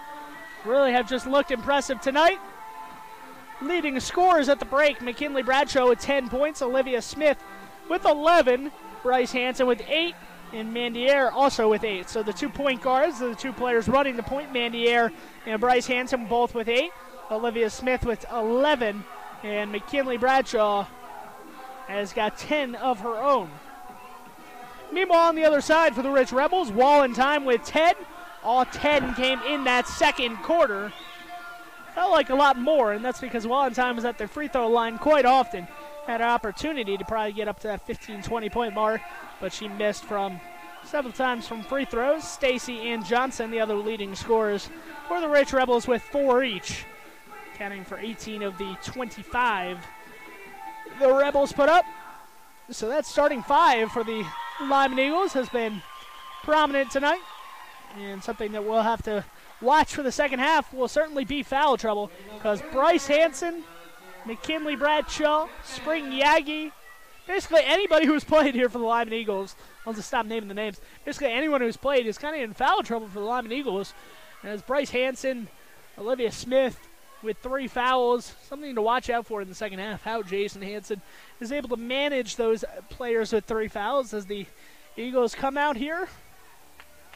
really have just looked impressive tonight. Leading scorers at the break, McKinley Bradshaw with 10 points, Olivia Smith with 11, Bryce Hansen with 8, and Mandiere also with 8. So the 2 point guards, the 2 players running the point, Mandiere and Bryce Hansen both with 8, Olivia Smith with 11, and McKinley Bradshaw has got 10 of her own. Meanwhile, on the other side for the Rich Rebels, Wallentine with 10. All 10 came in that second quarter. Felt like a lot more, and that's because Wallentine was at their free throw line quite often. Had an opportunity to probably get up to that 15, 20-point mark, but she missed from several times from free throws. Stacy and Johnson, the other leading scorers for the Rich Rebels with 4 each, accounting for 18 of the 25 the Rebels put up. So that starting 5 for the Lyman Eagles has been prominent tonight, and something that we'll have to watch for the second half will certainly be foul trouble, because Bryce Hansen, McKinley Bradshaw, Spring Yagi, basically anybody who's played here for the Lyman Eagles, I'll just stop naming the names, basically anyone who's played is kind of in foul trouble for the Lyman Eagles, as Bryce Hansen, Olivia Smith with 3 fouls, something to watch out for in the second half, how Jason Hansen is able to manage those players with 3 fouls as the Eagles come out here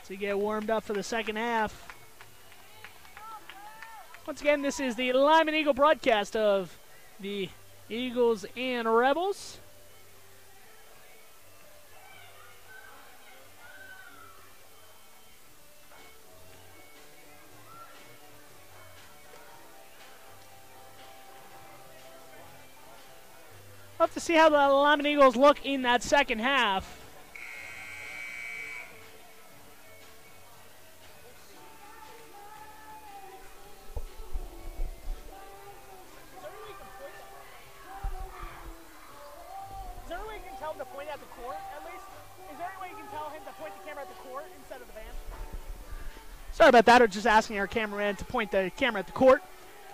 to get warmed up for the second half. Once again, this is the Lyman Eagle broadcast of the Eagles and Rebels. We'll have to see how the Lyman Eagles look in that second half. Sorry about that. I'm just asking our cameraman to point the camera at the court.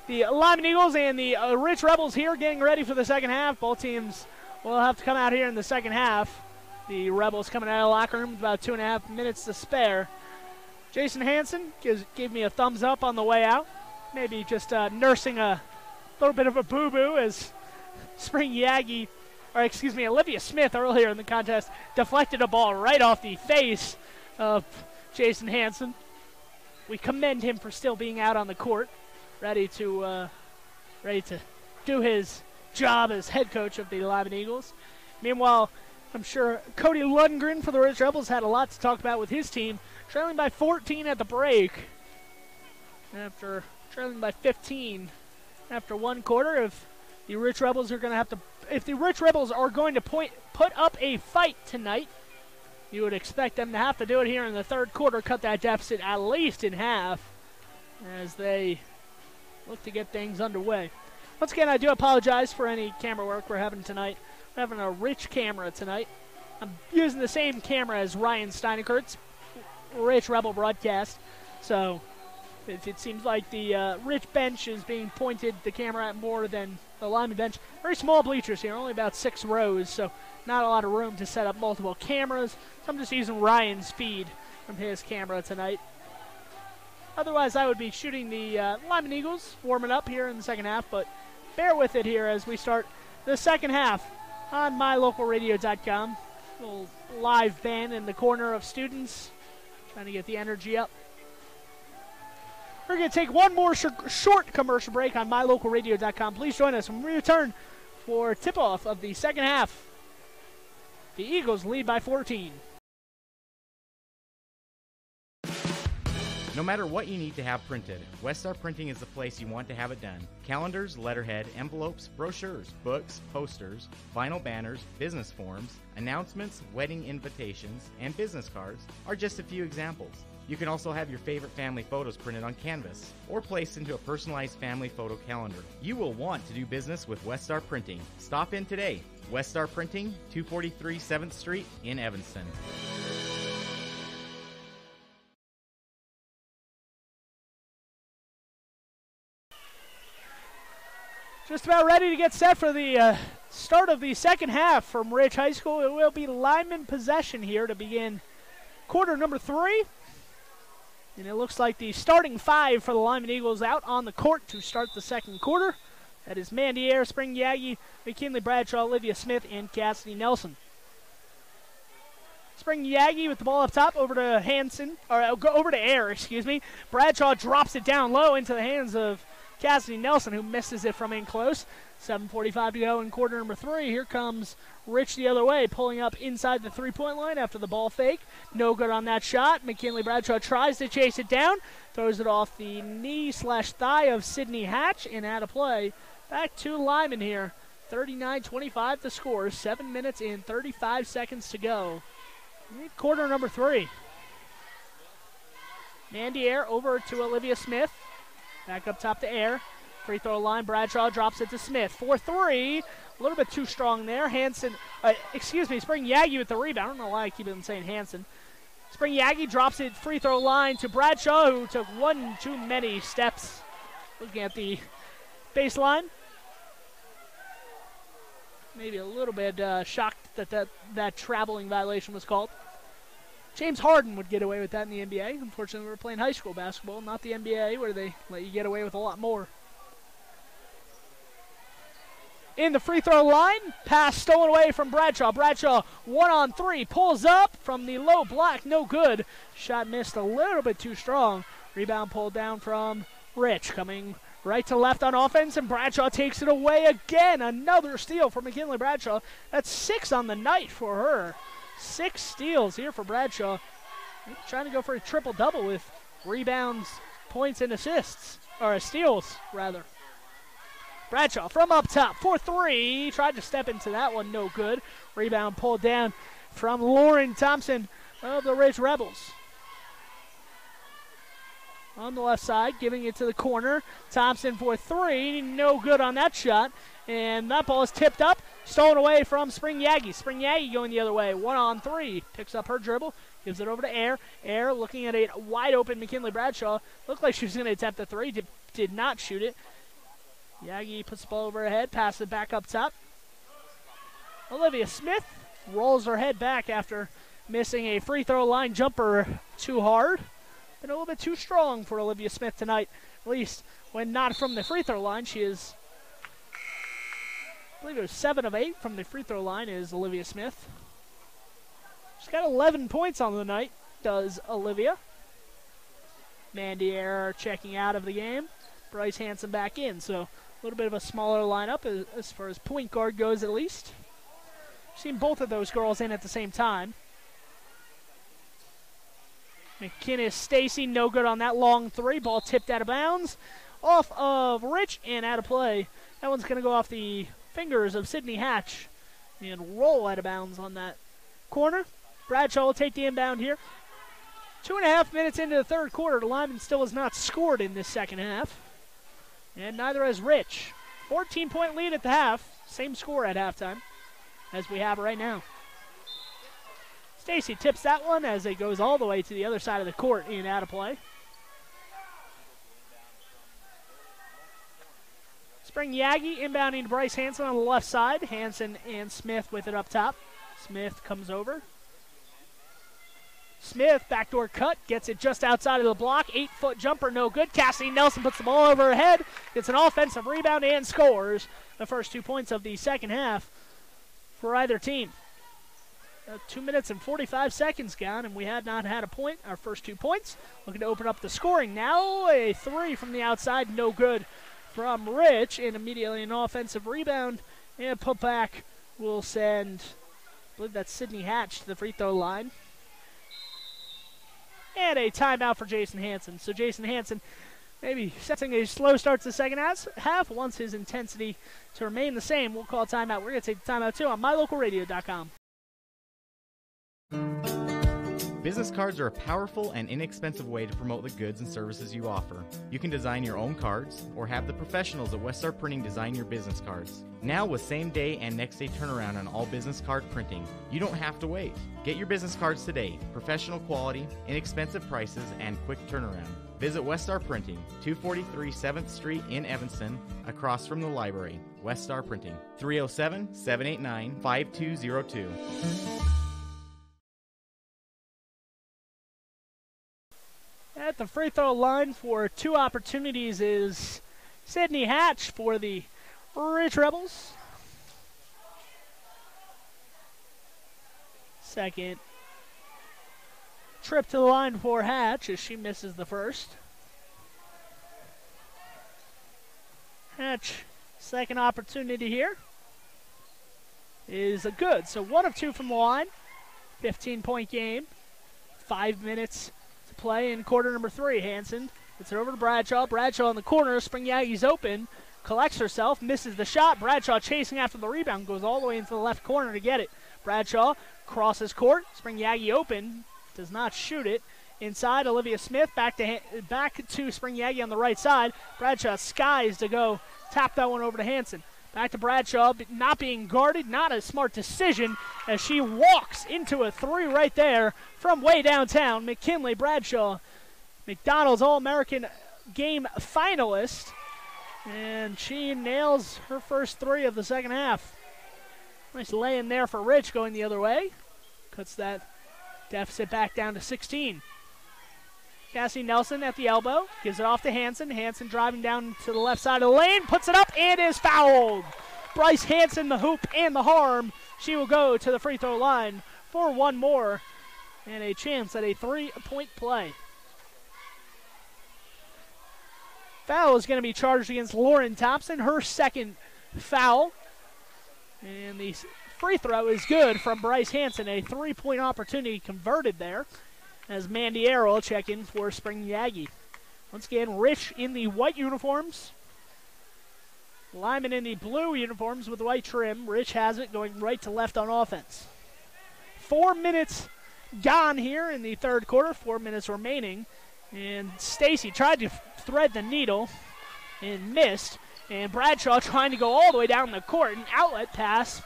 The Lyman Eagles and the Rich Rebels here getting ready for the second half. Both teams will have to come out here in the second half. The Rebels coming out of the locker room with about 2.5 minutes to spare. Jason Hansen gave me a thumbs up on the way out. Maybe just nursing a little bit of a boo-boo as Olivia Smith earlier in the contest deflected a ball right off the face of Jason Hansen. We commend him for still being out on the court, ready to do his job as head coach of the Lyman Eagles. Meanwhile, I'm sure Cody Lundgren for the Rich Rebels had a lot to talk about with his team, trailing by 14 at the break. After trailing by 15 after one quarter, if the Rich Rebels are going to put up a fight tonight, you would expect them to have to do it here in the third quarter, cut that deficit at least in half as they look to get things underway. Once again, I do apologize for any camera work we're having tonight. We're having a Rich camera tonight. I'm using the same camera as Ryan Steinekert's Rich Rebel broadcast, so if it seems like the Rich bench is being pointed the camera at more than the Lyman bench. Very small bleachers here, only about 6 rows, so not a lot of room to set up multiple cameras. So I'm just using Ryan's feed from his camera tonight. Otherwise, I would be shooting the Lyman Eagles, warming up here in the second half, but bear with it here as we start the second half on mylocalradio.com. A little live band in the corner of students, trying to get the energy up. We're going to take one more short commercial break on mylocalradio.com. Please join us when we return for tip-off of the second half. The Eagles lead by 14. No matter what you need to have printed, Westar Printing is the place you want to have it done. Calendars, letterhead, envelopes, brochures, books, posters, vinyl banners, business forms, announcements, wedding invitations, and business cards are just a few examples. You can also have your favorite family photos printed on canvas or placed into a personalized family photo calendar. You will want to do business with Westar Printing. Stop in today. Westar Printing, 243 7th Street in Evanston. Just about ready to get set for the start of the second half from Ridge High School. It will be Lyman possession here to begin quarter number 3. And it looks like the starting 5 for the Lyman Eagles out on the court to start the second quarter. That is Mandy Ayer, Spring Yagi, McKinley Bradshaw, Olivia Smith, and Cassidy Nelson. Spring Yagi with the ball up top over to Hansen, or over to Ayer, excuse me. Bradshaw drops it down low into the hands of Cassidy Nelson, who misses it from in close. 7:45 to go in quarter number 3. Here comes Rich the other way, pulling up inside the three-point line after the ball fake. No good on that shot. McKinley Bradshaw tries to chase it down, throws it off the knee/thigh of Sydney Hatch, and out of play. Back to Lyman here. 39-25 the score. 7 minutes and 35 seconds to go. Quarter number 3. Mandy Ayer over to Olivia Smith. Back up top to Ayer. Free throw line. Bradshaw drops it to Smith. 4-3. A little bit too strong there. Hansen, Spring Yagi with the rebound. I don't know why I keep on saying Hansen. Spring Yagi drops it free throw line to Bradshaw, who took one too many steps. Looking at the baseline. Maybe a little bit shocked that traveling violation was called. James Harden would get away with that in the NBA. Unfortunately, we're playing high school basketball, not the NBA, where they let you get away with a lot more. In the free throw line, pass stolen away from Bradshaw. Bradshaw 1-on-3, pulls up from the low block, no good. Shot missed a little bit too strong. Rebound pulled down from Rich, coming right to left on offense, and Bradshaw takes it away again. Another steal for McKinley Bradshaw. That's 6 on the night for her. 6 steals here for Bradshaw. Trying to go for a triple-double with rebounds, points, and assists. Or steals, rather. Bradshaw from up top, 4-3. Tried to step into that one, no good. Rebound pulled down from Lauren Thompson of the Ridge Rebels. On the left side, giving it to the corner. Thompson for 3, no good on that shot. And that ball is tipped up, stolen away from Spring Yagi. Spring Yagi going the other way, 1-on-3. Picks up her dribble, Gives it over to Air. Air looking at a wide-open McKinley Bradshaw. Looked like she was going to attempt a three. Did not shoot it. Yagi puts the ball over her head, passes it back up top. Olivia Smith rolls her head back after missing a free throw line jumper too hard. Been a little bit too strong for Olivia Smith tonight, at least when not from the free throw line. She is, I believe it was 7 of 8 from the free throw line is Olivia Smith. She's got 11 points on the night, does Olivia. Mandy Air checking out of the game. Bryce Hansen back in, so a little bit of a smaller lineup as far as point guard goes at least. Seen both of those girls in at the same time. McKinnis Stacy, no good on that long three. Ball tipped out of bounds. Off of Rich and out of play. That one's going to go off the fingers of Sydney Hatch and roll out of bounds on that corner. Bradshaw will take the inbound here. 2.5 minutes into the third quarter. Lyman still has not scored in this second half. And neither has Rich. 14-point lead at the half. Same score at halftime as we have right now. Stacy tips that one as it goes all the way to the other side of the court and out of play. Spring Yagi inbounding to Bryce Hansen on the left side. Hansen and Smith with it up top. Smith comes over. Smith, backdoor cut, gets it just outside of the block. 8-foot jumper, no good. Cassidy Nelson puts the ball over her head, gets an offensive rebound and scores the first 2 points of the second half for either team. 2 minutes and 45 seconds gone, and we had not had a point. Our first 2 points. Looking to open up the scoring now. A three from the outside, no good from Rich, and immediately an offensive rebound and putback will send, I believe that's Sydney Hatch, to the free throw line. And a timeout for Jason Hansen. So Jason Hansen maybe setting a slow start to the second half. Wants his intensity to remain the same. We'll call timeout. We're going to take the timeout too on mylocalradio.com. Business cards are a powerful and inexpensive way to promote the goods and services you offer. You can design your own cards or have the professionals at Westar Printing design your business cards. Now with same-day and next-day turnaround on all business card printing, you don't have to wait. Get your business cards today. Professional quality, inexpensive prices, and quick turnaround. Visit Westar Printing, 243 7th Street in Evanston, across from the library. Westar Printing, 307-789-5202. At the free throw line for 2 opportunities is Sydney Hatch for the Rich Rebels. Second trip to the line for Hatch as she misses the first. Hatch, second opportunity here is a good. So 1 of 2 from the line. 15-point game. 5 minutes to play in quarter number 3. Hansen gets it over to Bradshaw. Bradshaw in the corner. Spring Yagi's open. Collects herself. Misses the shot. Bradshaw chasing after the rebound. Goes all the way into the left corner to get it. Bradshaw crosses court. Spring Yagi open. Does not shoot it. Inside, Olivia Smith back to Spring Yagi on the right side. Bradshaw skies to go. Tap that one over to Hansen. Back to Bradshaw, but not being guarded. Not a smart decision as she walks into a 3 right there from way downtown. McKinley Bradshaw, McDonald's All-American Game finalist. And she nails her first 3 of the second half. Nice lay in there for Rich going the other way. Cuts that deficit back down to 16. Cassie Nelson at the elbow. Gives it off to Hansen. Hansen driving down to the left side of the lane. Puts it up and is fouled. Bryce Hansen, the hoop and the harm. She will go to the free throw line for 1 more. And a chance at a 3-point play. Foul is going to be charged against Lauren Thompson. Her second foul. And the free throw is good from Bryce Hansen. A 3-point opportunity converted there. As Mandy Air will check in for Spring Yagi. Once again, Rich in the white uniforms. Lyman in the blue uniforms with white trim. Rich has it going right to left on offense. 4 minutes gone here in the third quarter. 4 minutes remaining. And Stacy tried to thread the needle and missed. And Bradshaw trying to go all the way down the court. An outlet pass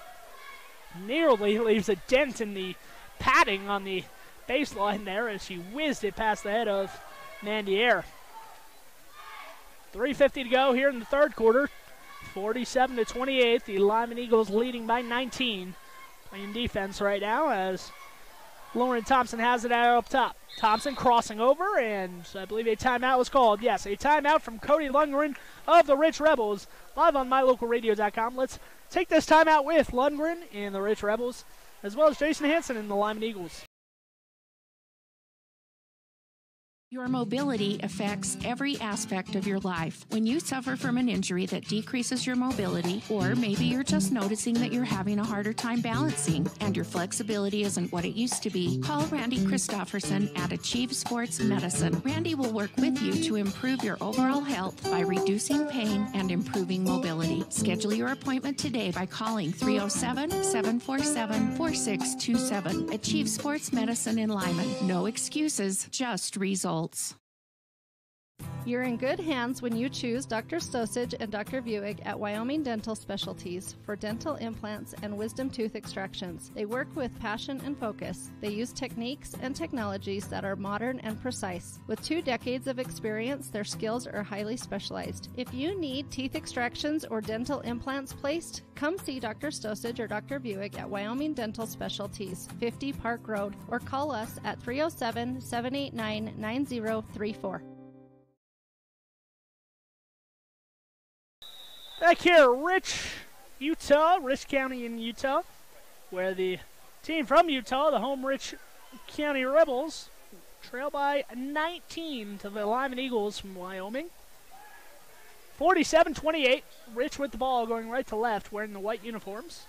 nearly leaves a dent in the padding on the baseline there as she whizzed it past the head of Mandier. 3:50 to go here in the third quarter. 47-28. The Lyman Eagles leading by 19. Playing defense right now as Lauren Thompson has it out up top. Thompson crossing over, and I believe a timeout was called. Yes, a timeout from Cody Lundgren of the Rich Rebels. Live on mylocalradio.com. Let's take this timeout with Lundgren and the Rich Rebels, as well as Jason Hansen and the Lyman Eagles. Your mobility affects every aspect of your life. When you suffer from an injury that decreases your mobility, or maybe you're just noticing that you're having a harder time balancing and your flexibility isn't what it used to be, call Randy Christofferson at Achieve Sports Medicine. Randy will work with you to improve your overall health by reducing pain and improving mobility. Schedule your appointment today by calling 307-747-4627. Achieve Sports Medicine in Lyman. No excuses, just results. You're in good hands when you choose Dr. Stosage and Dr. Buick at Wyoming Dental Specialties for dental implants and wisdom tooth extractions. They work with passion and focus. They use techniques and technologies that are modern and precise. With 2 decades of experience, their skills are highly specialized. If you need teeth extractions or dental implants placed, come see Dr. Stosage or Dr. Buick at Wyoming Dental Specialties, 50 Park Road, or call us at 307-789-9034. Back here, Rich County in Utah, where the team from Utah, the home Rich County Rebels, trail by 19 to the Lyman Eagles from Wyoming. 47-28, Rich with the ball going right to left, wearing the white uniforms.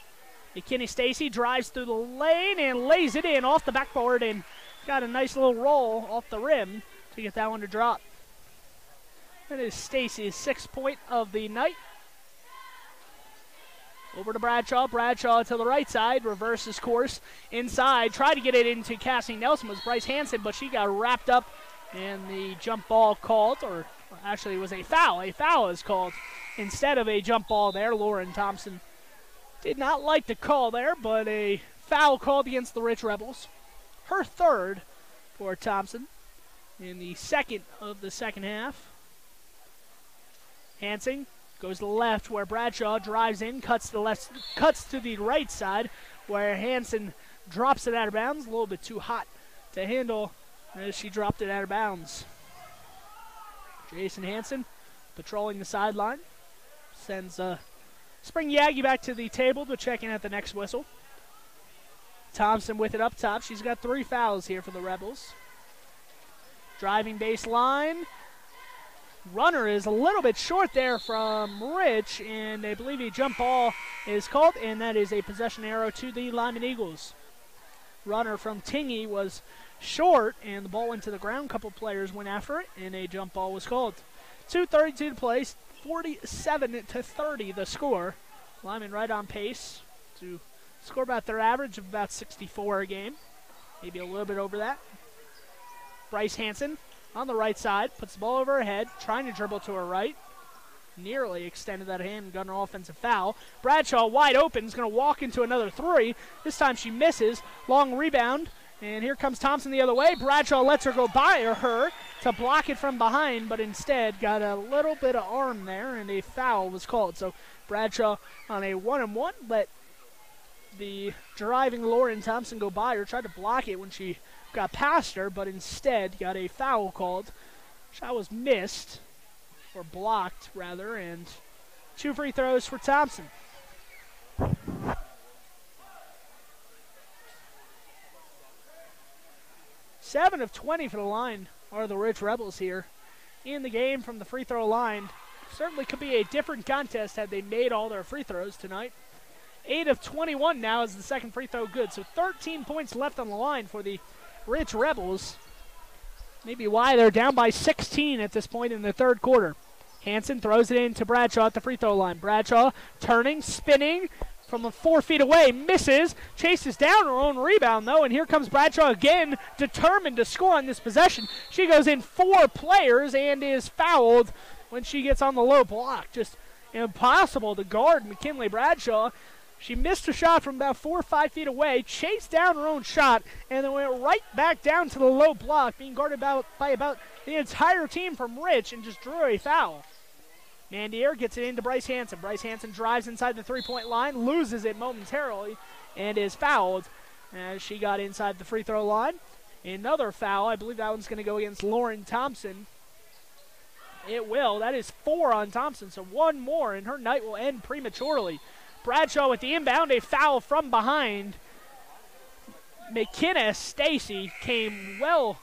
McKinney Stacy drives through the lane and lays it in off the backboard and got a nice little roll off the rim to get that one to drop. That is Stacy's 6th point of the night. Over to Bradshaw. Bradshaw to the right side. Reverses course inside. Tried to get it into Cassie Nelson was Bryce Hansen, but she got wrapped up and the jump ball called, or actually it was a foul. A foul is called instead of a jump ball there. Lauren Thompson did not like the call there, but a foul called against the Rich Rebels. Her 3rd for Thompson in the 2nd of the second half. Hansen goes to the left where Bradshaw drives in, cuts to the right side where Hansen drops it out of bounds. A little bit too hot to handle as she dropped it out of bounds. Jason Hansen patrolling the sideline. Sends Spring Yagi back to the table to check in at the next whistle. Thompson with it up top. She's got 3 fouls here for the Rebels. Driving baseline. Runner is a little bit short there from Rich, and I believe a jump ball is called, and that is a possession arrow to the Lyman Eagles. Runner from Tingy was short, and the ball went to the ground. A couple players went after it, and a jump ball was called. 2:32 to play, 47-30 the score. Lyman right on pace to score about their average of about 64 a game, maybe a little bit over that. Bryce Hansen on the right side, puts the ball over her head, trying to dribble to her right. Nearly extended that hand and got an offensive foul. Bradshaw wide open, is going to walk into another 3. This time she misses. Long rebound, and here comes Thompson the other way. Bradshaw lets her go by her to block it from behind, but instead got a little bit of arm there, and a foul was called. So Bradshaw on a 1-and-1, let the driving Lauren Thompson go by her, tried to block it when she got past her, but instead got a foul called. Shot was missed, or blocked rather, and 2 free throws for Thompson. Seven of 20 for the line are the Rich Rebels here in the game from the free throw line. Certainly could be a different contest had they made all their free throws tonight. 8 of 21 now is the second free throw good, so 13 points left on the line for the Rich Rebels. Maybe why they're down by 16 at this point in the third quarter. Hansen throws it in to Bradshaw at the free throw line. Bradshaw turning, spinning from 4 feet away, misses, chases down her own rebound though, and here comes Bradshaw again, determined to score on this possession. She goes in 4 players and is fouled when she gets on the low block. Just impossible to guard McKinley Bradshaw. She missed a shot from about 4 or 5 feet away, chased down her own shot, and then went right back down to the low block, being guarded by about the entire team from Rich, and just drew a foul. Mandier gets it into Bryce Hansen. Bryce Hansen drives inside the three-point line, loses it momentarily, and is fouled as she got inside the free throw line. Another foul. I believe that one's going to go against Lauren Thompson. It will. That is 4 on Thompson, so one more, and her night will end prematurely. Bradshaw with the inbound, a foul from behind. McKinnis Stacy came well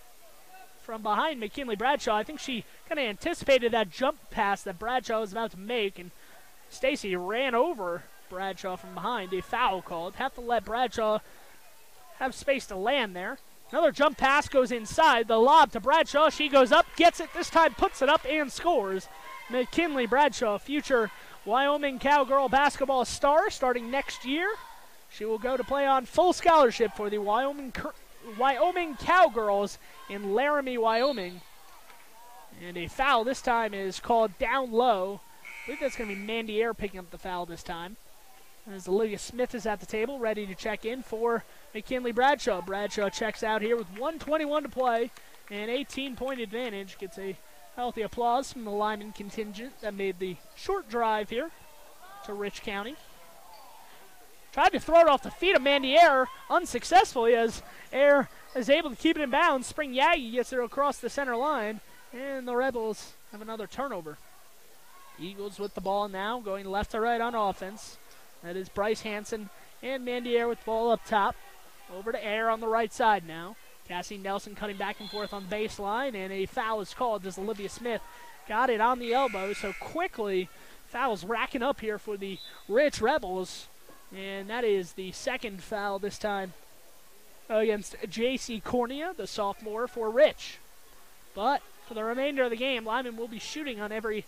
from behind McKinley Bradshaw. I think she kind of anticipated that jump pass that Bradshaw was about to make, and Stacy ran over Bradshaw from behind. A foul called. Have to let Bradshaw have space to land there. Another jump pass goes inside. The lob to Bradshaw. She goes up, gets it this time, puts it up, and scores. McKinley Bradshaw, future Wyoming Cowgirl basketball star, starting next year. She will go to play on full scholarship for the Wyoming Cowgirls in Laramie, Wyoming. And a foul this time is called down low. I believe that's going to be Mandier picking up the foul this time. As Olivia Smith is at the table, ready to check in for McKinley Bradshaw. Bradshaw checks out here with 1:21 to play, and 18-point advantage. Gets a healthy applause from the Lyman contingent that made the short drive here to Rich County. Tried to throw it off the feet of Mandier unsuccessfully, as Air is able to keep it in bounds. Spring Yagi gets it across the center line, and the Rebels have another turnover. Eagles with the ball now, going left to right on offense. That is Bryce Hansen and Mandier with the ball up top. Over to Air on the right side now. Cassie Nelson cutting back and forth on the baseline, and a foul is called as Olivia Smith got it on the elbow. So quickly, fouls racking up here for the Rich Rebels. And that is the second foul this time against J.C. Cornea, the sophomore for Rich. But for the remainder of the game, Lyman will be shooting on every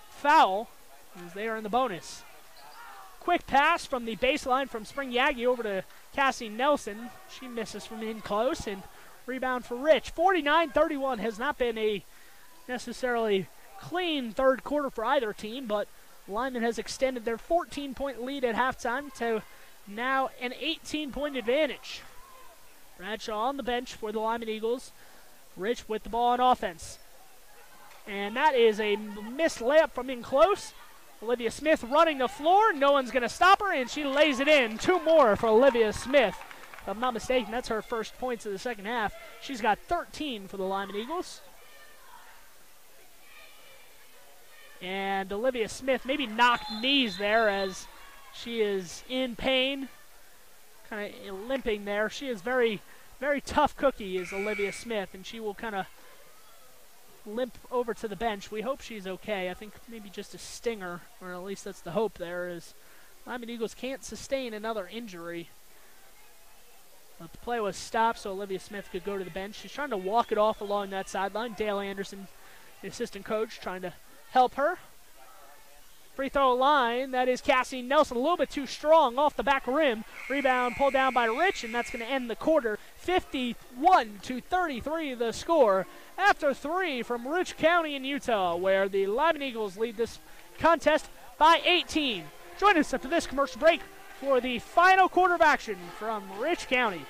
foul as they are in the bonus. Quick pass from the baseline from Spring Yagi over to Cassie Nelson. She misses from in close, and rebound for Rich. 49-31 has not been a necessarily clean third quarter for either team, but Lyman has extended their 14-point lead at halftime to now an 18-point advantage. Bradshaw on the bench for the Lyman Eagles. Rich with the ball on offense. And that is a missed layup from in close. Olivia Smith running the floor. No one's going to stop her, and she lays it in. 2 more for Olivia Smith. If I'm not mistaken, that's her first points of the second half. She's got 13 for the Lyman Eagles. And Olivia Smith maybe knocked knees there as she is in pain, kind of limping there. She is very, very tough cookie is Olivia Smith, and she will kind of limp over to the bench. We hope she's okay. I think maybe just a stinger, or at least that's the hope there, is Lyman Eagles can't sustain another injury. But the play was stopped so Olivia Smith could go to the bench. She's trying to walk it off along that sideline. Dale Anderson, the assistant coach, trying to help her. Free throw line, that is Cassie Nelson, a little bit too strong off the back rim. Rebound pulled down by Rich, and that's going to end the quarter. 51-33 the score after 3 from Rich County in Utah, where the Lyman Eagles lead this contest by 18. Join us after this commercial break for the final quarter of action from Rich County.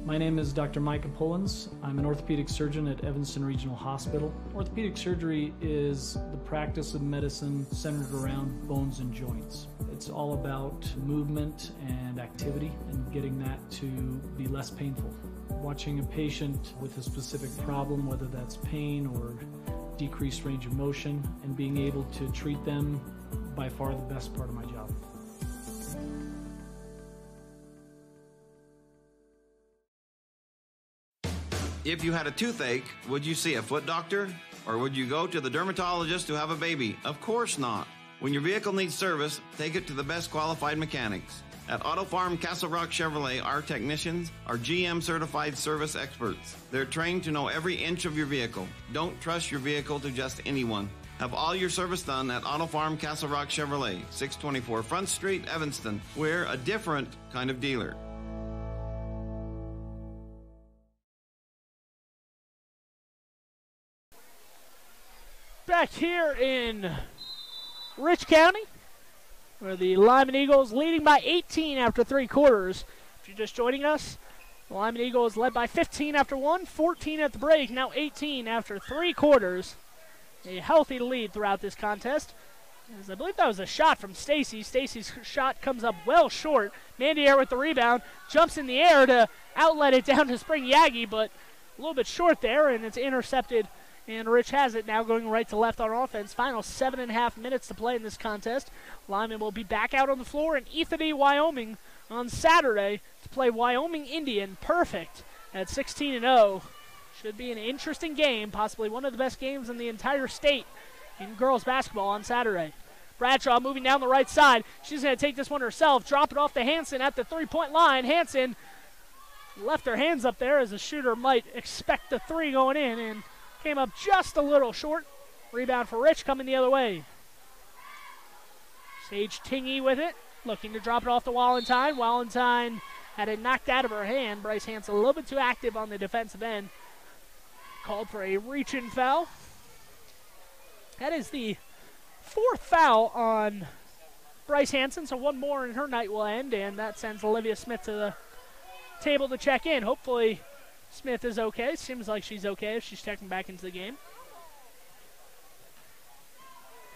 My name is Dr. Micah Pullens. I'm an orthopedic surgeon at Evanston Regional Hospital. Orthopedic surgery is the practice of medicine centered around bones and joints. It's all about movement and activity and getting that to be less painful. Watching a patient with a specific problem, whether that's pain or decreased range of motion, and being able to treat them, by far the best part of my job. If you had a toothache, would you see a foot doctor? Or would you go to the dermatologist to have a baby? Of course not. When your vehicle needs service, take it to the best qualified mechanics. At Auto Farm Castle Rock Chevrolet, our technicians are GM certified service experts. They're trained to know every inch of your vehicle. Don't trust your vehicle to just anyone. Have all your service done at Auto Farm Castle Rock Chevrolet, 624 Front Street, Evanston. We're a different kind of dealer. back here in Rich County, where the Lyman Eagles leading by 18 after 3 quarters. If you're just joining us, the Lyman Eagles led by 15 after 1, 14 at the break, now 18 after 3 quarters. A healthy lead throughout this contest. As I believe that was a shot from Stacy. Stacy's shot comes up well short. Mandier with the rebound, jumps in the air to outlet it down to Spring Yagi, but a little bit short there, and it's intercepted. And Rich has it now going right to left on offense. Final 7.5 minutes to play in this contest. Lyman will be back out on the floor in Ethity, Wyoming on Saturday to play Wyoming Indian. Perfect at 16-0. Should be an interesting game, possibly one of the best games in the entire state in girls basketball on Saturday. Bradshaw moving down the right side. She's going to take this one herself, drop it off to Hansen at the three-point line. Hansen left her hands up there as a shooter might expect the 3 going in, and came up just a little short. Rebound for Rich coming the other way. Sage Tingy with it, looking to drop it off to Walentine. Walentine had it knocked out of her hand. Bryce Hansen a little bit too active on the defensive end. Called for a reach-in foul. That is the 4th foul on Bryce Hansen, so 1 more and her night will end, and that sends Olivia Smith to the table to check in. Hopefully Smith is okay. Seems like she's okay if she's checking back into the game.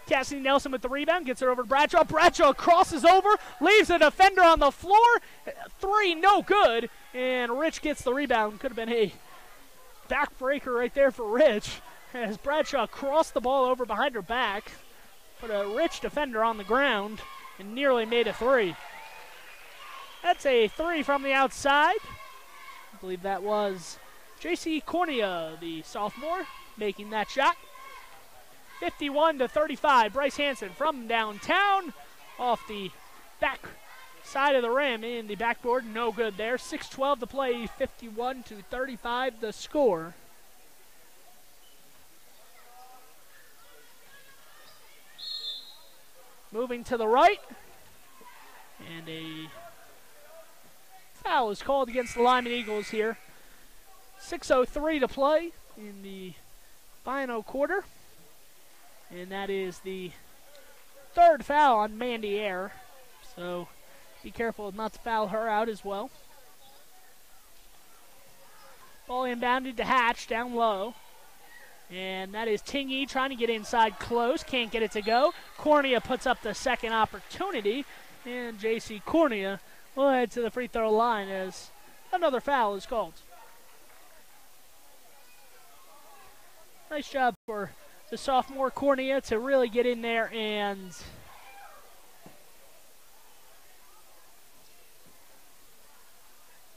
Cassidy Nelson with the rebound, gets it over to Bradshaw. Bradshaw crosses over, leaves a defender on the floor. 3, no good, and Rich gets the rebound. Could have been a backbreaker right there for Rich, as Bradshaw crossed the ball over behind her back, put a Rich defender on the ground, and nearly made a 3. That's a 3 from the outside. I believe that was J.C. Cornea, the sophomore, making that shot. 51-35. Bryce Hansen from downtown, off the back side of the rim in the backboard. No good there. 6:12 to play. 51-35 the score. Moving to the right, and a foul is called against the Lyman Eagles here. 6:03 to play in the final quarter, and that is the 3rd foul on Mandy Air, so be careful not to foul her out as well. Ball inbounded to Hatch down low. And that is Tingy trying to get inside close. Can't get it to go. Cornea puts up the second opportunity. And J.C. Cornea will head to the free throw line as another foul is called. Nice job for the sophomore Cornea to really get in there and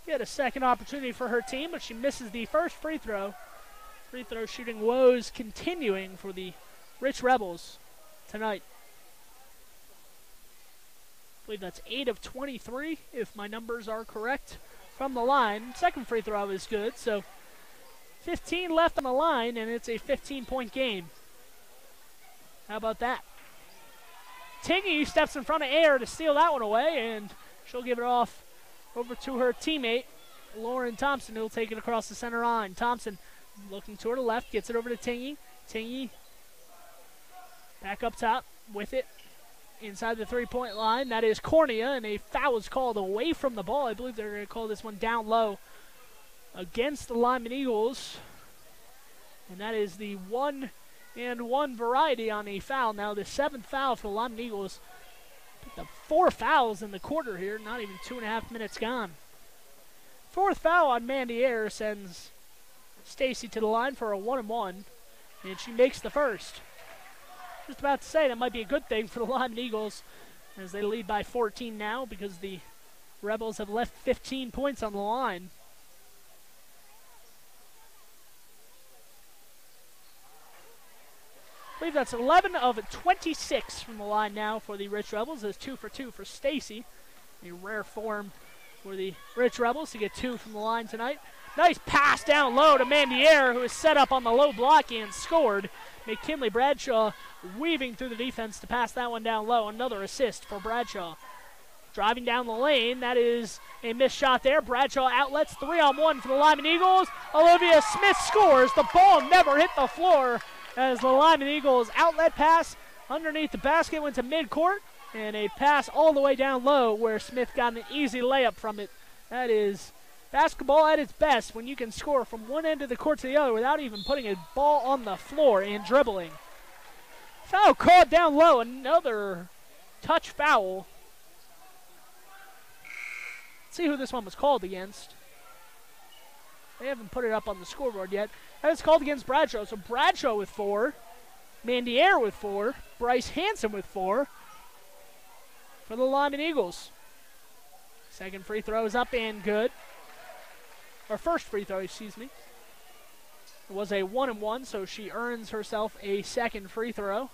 get a second opportunity for her team, but she misses the first free throw. Free throw shooting woes continuing for the Rich Rebels tonight. I believe that's 8 of 23, if my numbers are correct, from the line. Second free throw is good, so 15 left on the line, and it's a 15-point game. How about that? Tingy steps in front of Air to steal that one away, and she'll give it off over to her teammate, Lauren Thompson, who'll take it across the center line. Thompson looking to her left, gets it over to Tingy. Tingy back up top with it inside the three-point line. That is Cornea, and a foul is called away from the ball. I believe they're going to call this one down low against the Lyman Eagles. And that is the 1-and-1 variety on a foul. Now the 7th foul for the Lyman Eagles. Picked up 4 fouls in the quarter here, not even 2.5 minutes gone. 4th foul on Mandy Air sends Stacy to the line for a 1-and-1, and she makes the first. Just about to say that might be a good thing for the Lyman Eagles as they lead by 14 now because the Rebels have left 15 points on the line. I believe that's 11 of 26 from the line now for the Rich Rebels. There's 2 for 2 for Stacy. A rare form for the Rich Rebels to get 2 from the line tonight. Nice pass down low to Mandier, who is set up on the low block and scored. McKinley Bradshaw weaving through the defense to pass that one down low. Another assist for Bradshaw. Driving down the lane, that is a missed shot there. Bradshaw outlets, 3-on-1 for the Lyman Eagles. Olivia Smith scores. The ball never hit the floor as the Lyman Eagles outlet pass underneath the basket went to midcourt, and a pass all the way down low where Smith got an easy layup from it. That is basketball at its best when you can score from one end of the court to the other without even putting a ball on the floor and dribbling. Foul called down low, another touch foul. Let's see who this one was called against. They haven't put it up on the scoreboard yet. That was called against Bradshaw. So Bradshaw with 4, Mandiere with 4, Bryce Hansen with 4 for the Lyman Eagles. Second free throw is up and good. Or first free throw, excuse me. It was a 1-and-1, so she earns herself a second free throw.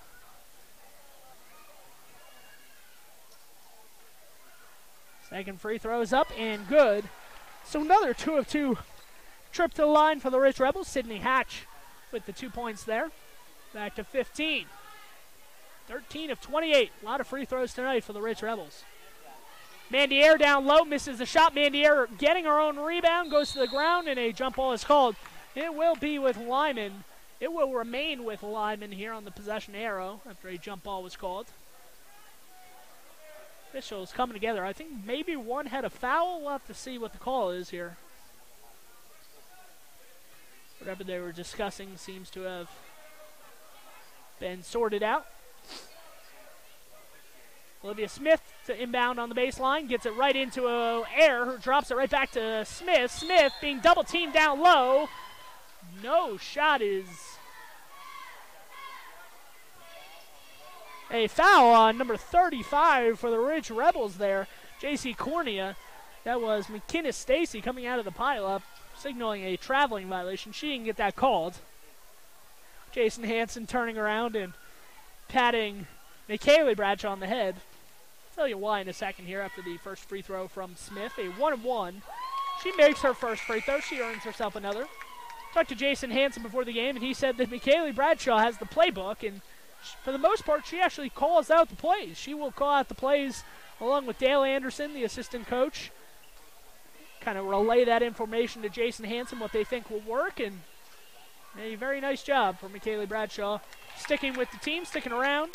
Second free throw is up and good. So another 2 of 2 trip to the line for the Rich Rebels. Sydney Hatch with the 2 points there. Back to 15. 13 of 28. A lot of free throws tonight for the Rich Rebels. Mandiere down low, misses the shot. Mandiere getting her own rebound, goes to the ground, and a jump ball is called. It will be with Lyman. It will remain with Lyman here on the possession arrow after a jump ball was called. Officials coming together. I think maybe one had a foul. We'll have to see what the call is here. Whatever they were discussing seems to have been sorted out. Olivia Smith to inbound on the baseline, gets it right into air, who drops it right back to Smith. Smith being double teamed down low. No shot is a foul on number 35 for the Ridge Rebels there. J.C. Cornea. That was McKinnis Stacy coming out of the pileup, signaling a traveling violation. She didn't get that called. Jason Hansen turning around and patting McKinley Bradshaw on the head. I'll tell you why in a second here after the first free throw from Smith. A 1-and-1. She makes her first free throw. She earns herself another. Talked to Jason Hansen before the game, and he said that McKinley Bradshaw has the playbook, and for the most part, she actually calls out the plays. She will call out the plays along with Dale Anderson, the assistant coach. Kind of relay that information to Jason Hansen, what they think will work, and a very nice job for McKinley Bradshaw. Sticking with the team, sticking around,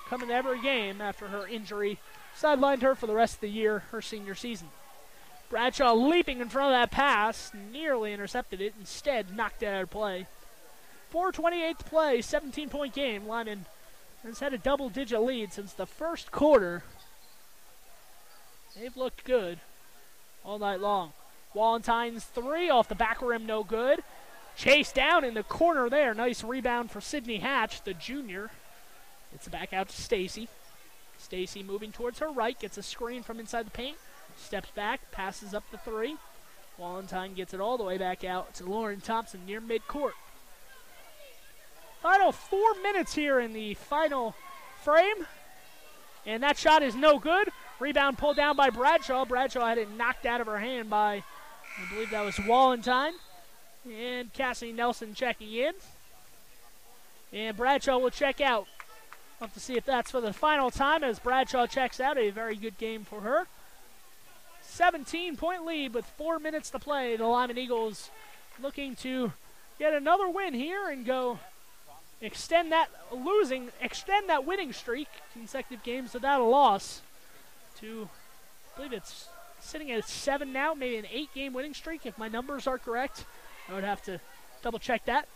coming to every game after her injury. Sidelined her for the rest of the year, her senior season. Bradshaw leaping in front of that pass, nearly intercepted it, instead knocked it out of play. 4:28 to play, 17-point game. Lyman has had a double-digit lead since the first quarter. They've looked good all night long. Walentine's 3 off the back rim, no good. Chased down in the corner there. Nice rebound for Sydney Hatch, the junior. It's back out to Stacy. Stacy moving towards her right, gets a screen from inside the paint. Steps back, passes up the 3. Walentine gets it all the way back out to Lauren Thompson near midcourt. Final 4 minutes here in the final frame. And that shot is no good. Rebound pulled down by Bradshaw. Bradshaw had it knocked out of her hand by, I believe that was Walentine. And Cassidy Nelson checking in. And Bradshaw will check out. We'll have to see if that's for the final time as Bradshaw checks out. A very good game for her. 17-point lead with 4 minutes to play. The Lyman Eagles looking to get another win here and go extend that winning streak, consecutive games without a loss, to, I believe it's sitting at 7 now, maybe an 8-game winning streak if my numbers are correct. I would have to double check that.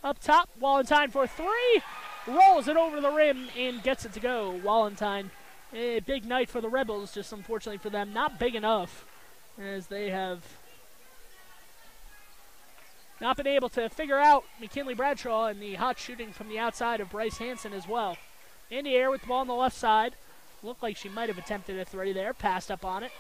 Up top, Walentine for 3. Rolls it over the rim and gets it to go. Walentine, a big night for the Rebels, just unfortunately for them, not big enough, as they have not been able to figure out McKinley Bradshaw and the hot shooting from the outside of Bryce Hansen as well. In the air with the ball on the left side. Looked like she might have attempted a 3 there, passed up on it.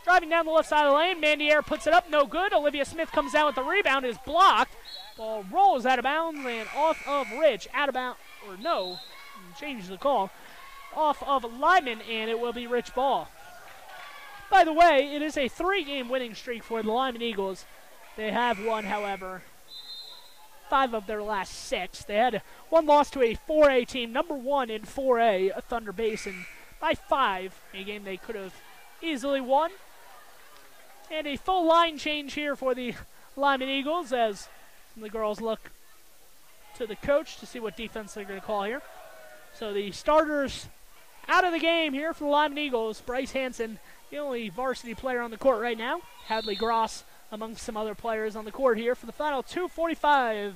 Driving down the left side of the lane, Mandiere puts it up, no good. Olivia Smith comes down with the rebound, is blocked. Ball rolls out of bounds and off of Rich, out of bounds, or no, change the call. Off of Lyman, and it will be Rich ball. By the way, it is a 3-game winning streak for the Lyman Eagles. They have won, however, 5 of their last 6. They had one loss to a 4A team, number 1 in 4A, Thunder Basin, by 5, a game they could have easily won. And a full line change here for the Lyman Eagles as the girls look to the coach to see what defense they're going to call here. So the starters out of the game here for the Lyman Eagles. Bryce Hansen, the only varsity player on the court right now. Hadley Gross amongst some other players on the court here for the final 2:45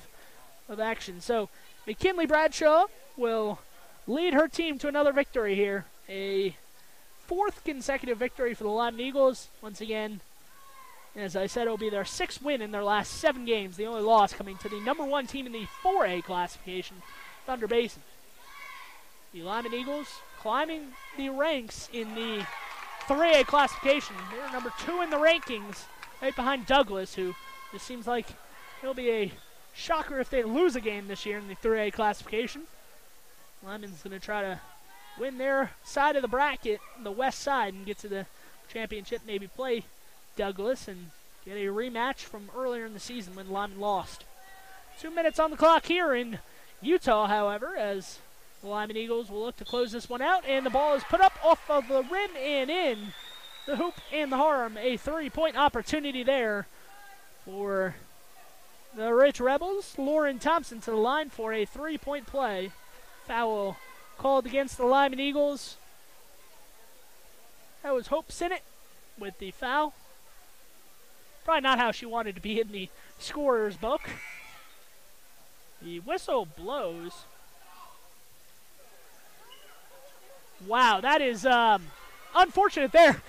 of action. So McKinley Bradshaw will lead her team to another victory here. A 4th consecutive victory for the Lyman Eagles. Once again, as I said, it will be their 6th win in their last 7 games. The only loss coming to the number 1 team in the 4A classification, Thunder Basin. The Lyman Eagles climbing the ranks in the 3A classification. They're number 2 in the rankings, right behind Douglas, who just seems like it'll be a shocker if they lose a game this year in the 3A classification. Lyman's going to try to win their side of the bracket, the west side, and get to the championship, maybe play Douglas and get a rematch from earlier in the season when Lyman lost. 2 minutes on the clock here in Utah, however, as the Lyman Eagles will look to close this one out, and the ball is put up off of the rim and in the hoop and the harm. A 3-point opportunity there for the Rich Rebels. Lauren Thompson to the line for a 3-point play. Foul called against the Lyman Eagles. That was Hope Sinnott with the foul. Probably not how she wanted to be in the scorer's book. The whistle blows. Wow, that is unfortunate there.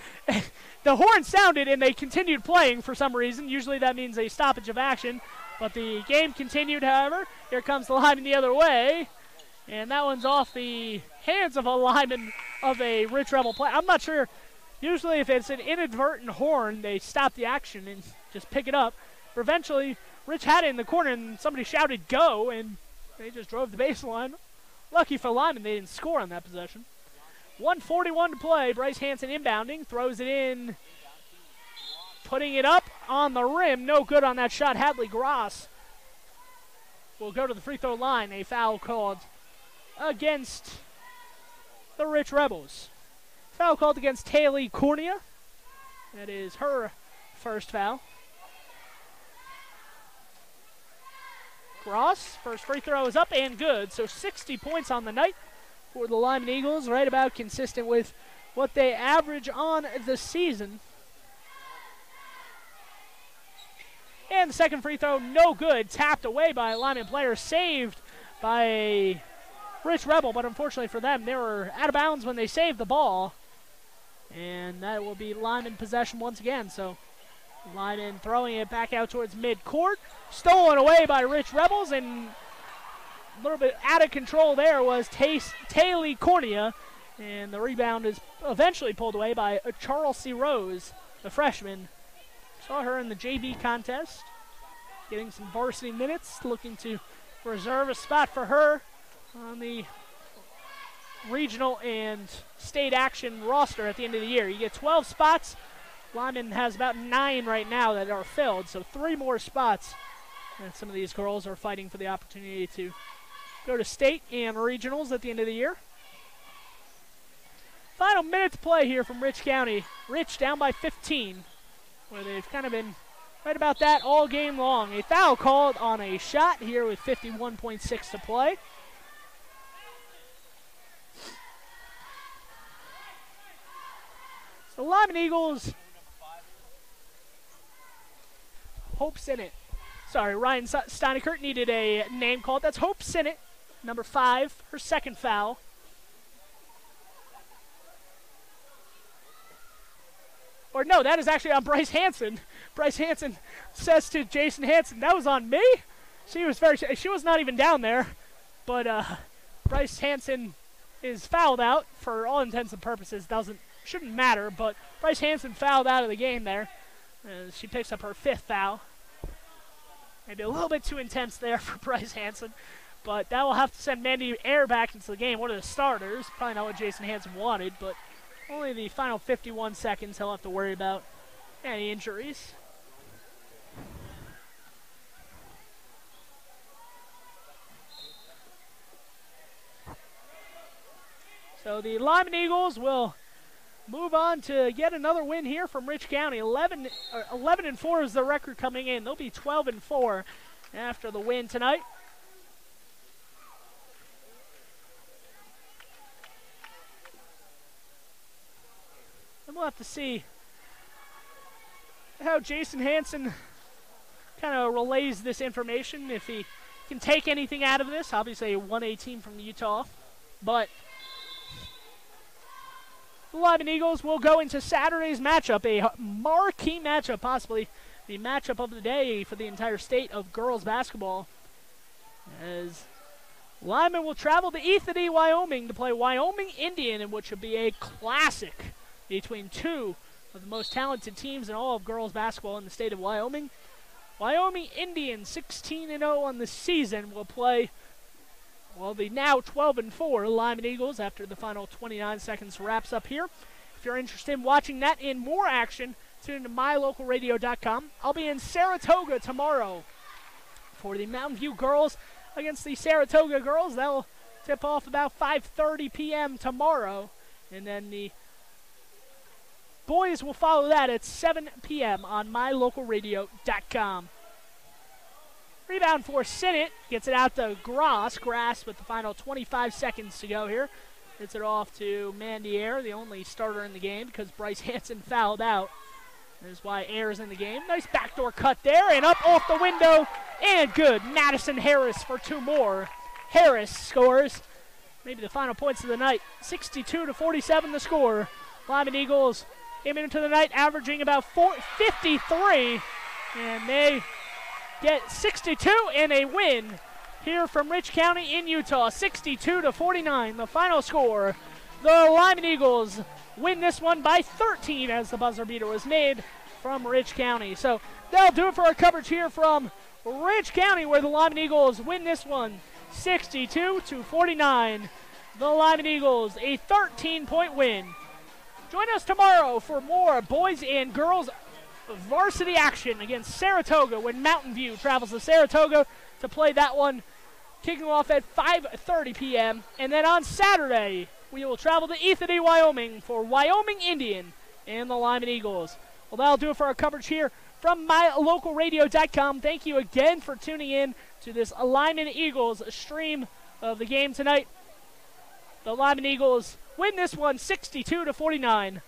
The horn sounded and they continued playing for some reason. Usually that means a stoppage of action. But the game continued, however. Here comes the Lyman the other way. And that one's off the hands of a Lyman of a Rich Rebel player. I'm not sure. Usually if it's an inadvertent horn, they stop the action and just pick it up. But eventually, Rich had it in the corner and somebody shouted go, and they just drove the baseline. Lucky for Lyman, they didn't score on that possession. 1:41 to play. Bryce Hansen inbounding, throws it in, putting it up on the rim. No good on that shot. Hadley Gross will go to the free throw line. A foul called against the Rich Rebels. Foul called against Haley Cornea. That is her first foul. Gross, first free throw is up and good. So 60 points on the night for the Lyman Eagles, right about consistent with what they average on the season. And the second free throw, no good. Tapped away by a Lyman player, saved by a Rich Rebel, but unfortunately for them, they were out of bounds when they saved the ball. And that will be Lyman possession once again. So Lyman throwing it back out towards midcourt. Stolen away by Rich Rebels, and a little bit out of control there was Haley Cornea. And the rebound is eventually pulled away by Charles C. Rose, the freshman. Saw her in the JV contest, getting some varsity minutes, looking to reserve a spot for her on the regional and state action roster at the end of the year. You get 12 spots. Lyman has about 9 right now that are filled, so 3 more spots. And some of these girls are fighting for the opportunity to go to state and regionals at the end of the year. Final minute to play here from Rich County. Rich down by 15, where they've kind of been right about that all game long. A foul called on a shot here with 51.6 to play. The Lyman Eagles, Hope Sinnott. Sorry, Ryan Steinekert needed a name called. That's Hope Sinnott, number 5, her second foul. Or no, that is actually on Bryce Hansen. Bryce Hansen says to Jason Hansen, "That was on me." She was not even down there, but Bryce Hansen is fouled out for all intents and purposes. Shouldn't matter, but Bryce Hansen fouled out of the game there. She picks up her 5th foul. Maybe a little bit too intense there for Bryce Hansen, but that will have to send Mandy Ayer back into the game, one of the starters. Probably not what Jason Hansen wanted, but only the final 51 seconds he'll have to worry about any injuries. So the Lyman Eagles will move on to get another win here from Rich County. 11-4 is the record coming in. They'll be 12-4 after the win tonight. And we'll have to see how Jason Hansen kind of relays this information, if he can take anything out of this. Obviously a 1A team from Utah, but the Lyman Eagles will go into Saturday's matchup, a marquee matchup, possibly the matchup of the day for the entire state of girls basketball, as Lyman will travel to Ethity, Wyoming to play Wyoming Indian, in which would be a classic between two of the most talented teams in all of girls basketball in the state of Wyoming. Wyoming Indians, 16-0 on the season, will play, well, the now 12-4 Lyman Eagles after the final 29 seconds wraps up here. If you're interested in watching that in more action, tune in to mylocalradio.com. I'll be in Saratoga tomorrow for the Mountain View girls against the Saratoga girls. They'll tip off about 5:30 p.m. tomorrow, and then the boys will follow that at 7 p.m. on mylocalradio.com. Rebound for Sinnott. Gets it out to Grass. Grass with the final 25 seconds to go here. Gets it off to Mandy Ayer, the only starter in the game because Bryce Hansen fouled out. That is why Ayer's in the game. Nice backdoor cut there, and up off the window, and good. Madison Harris for two more. Harris scores maybe the final points of the night. 62-47 the score. Lyman Eagles came into the night averaging about 53, and they get 62 and a win here from Rich County in Utah. 62-49 the final score. The Lyman Eagles win this one by 13 as the buzzer beater was made from Rich County. So that'll do it for our coverage here from Rich County, where the Lyman Eagles win this one 62-49. The Lyman Eagles, a 13-point win. Join us tomorrow for more boys and girls varsity action against Saratoga when Mountain View travels to Saratoga to play that one, kicking off at 5:30 p.m. And then on Saturday, we will travel to Ethity, Wyoming for Wyoming Indian and the Lyman Eagles. Well, that'll do it for our coverage here from mylocalradio.com. Thank you again for tuning in to this Lyman Eagles stream of the game tonight. The Lyman Eagles win this one 62-49.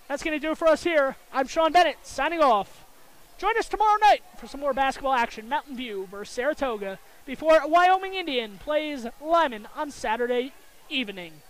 That's going to do it for us here. I'm Sean Bennett, signing off. Join us tomorrow night for some more basketball action. Mountain View versus Saratoga before Wyoming Indian plays Lyman on Saturday evening.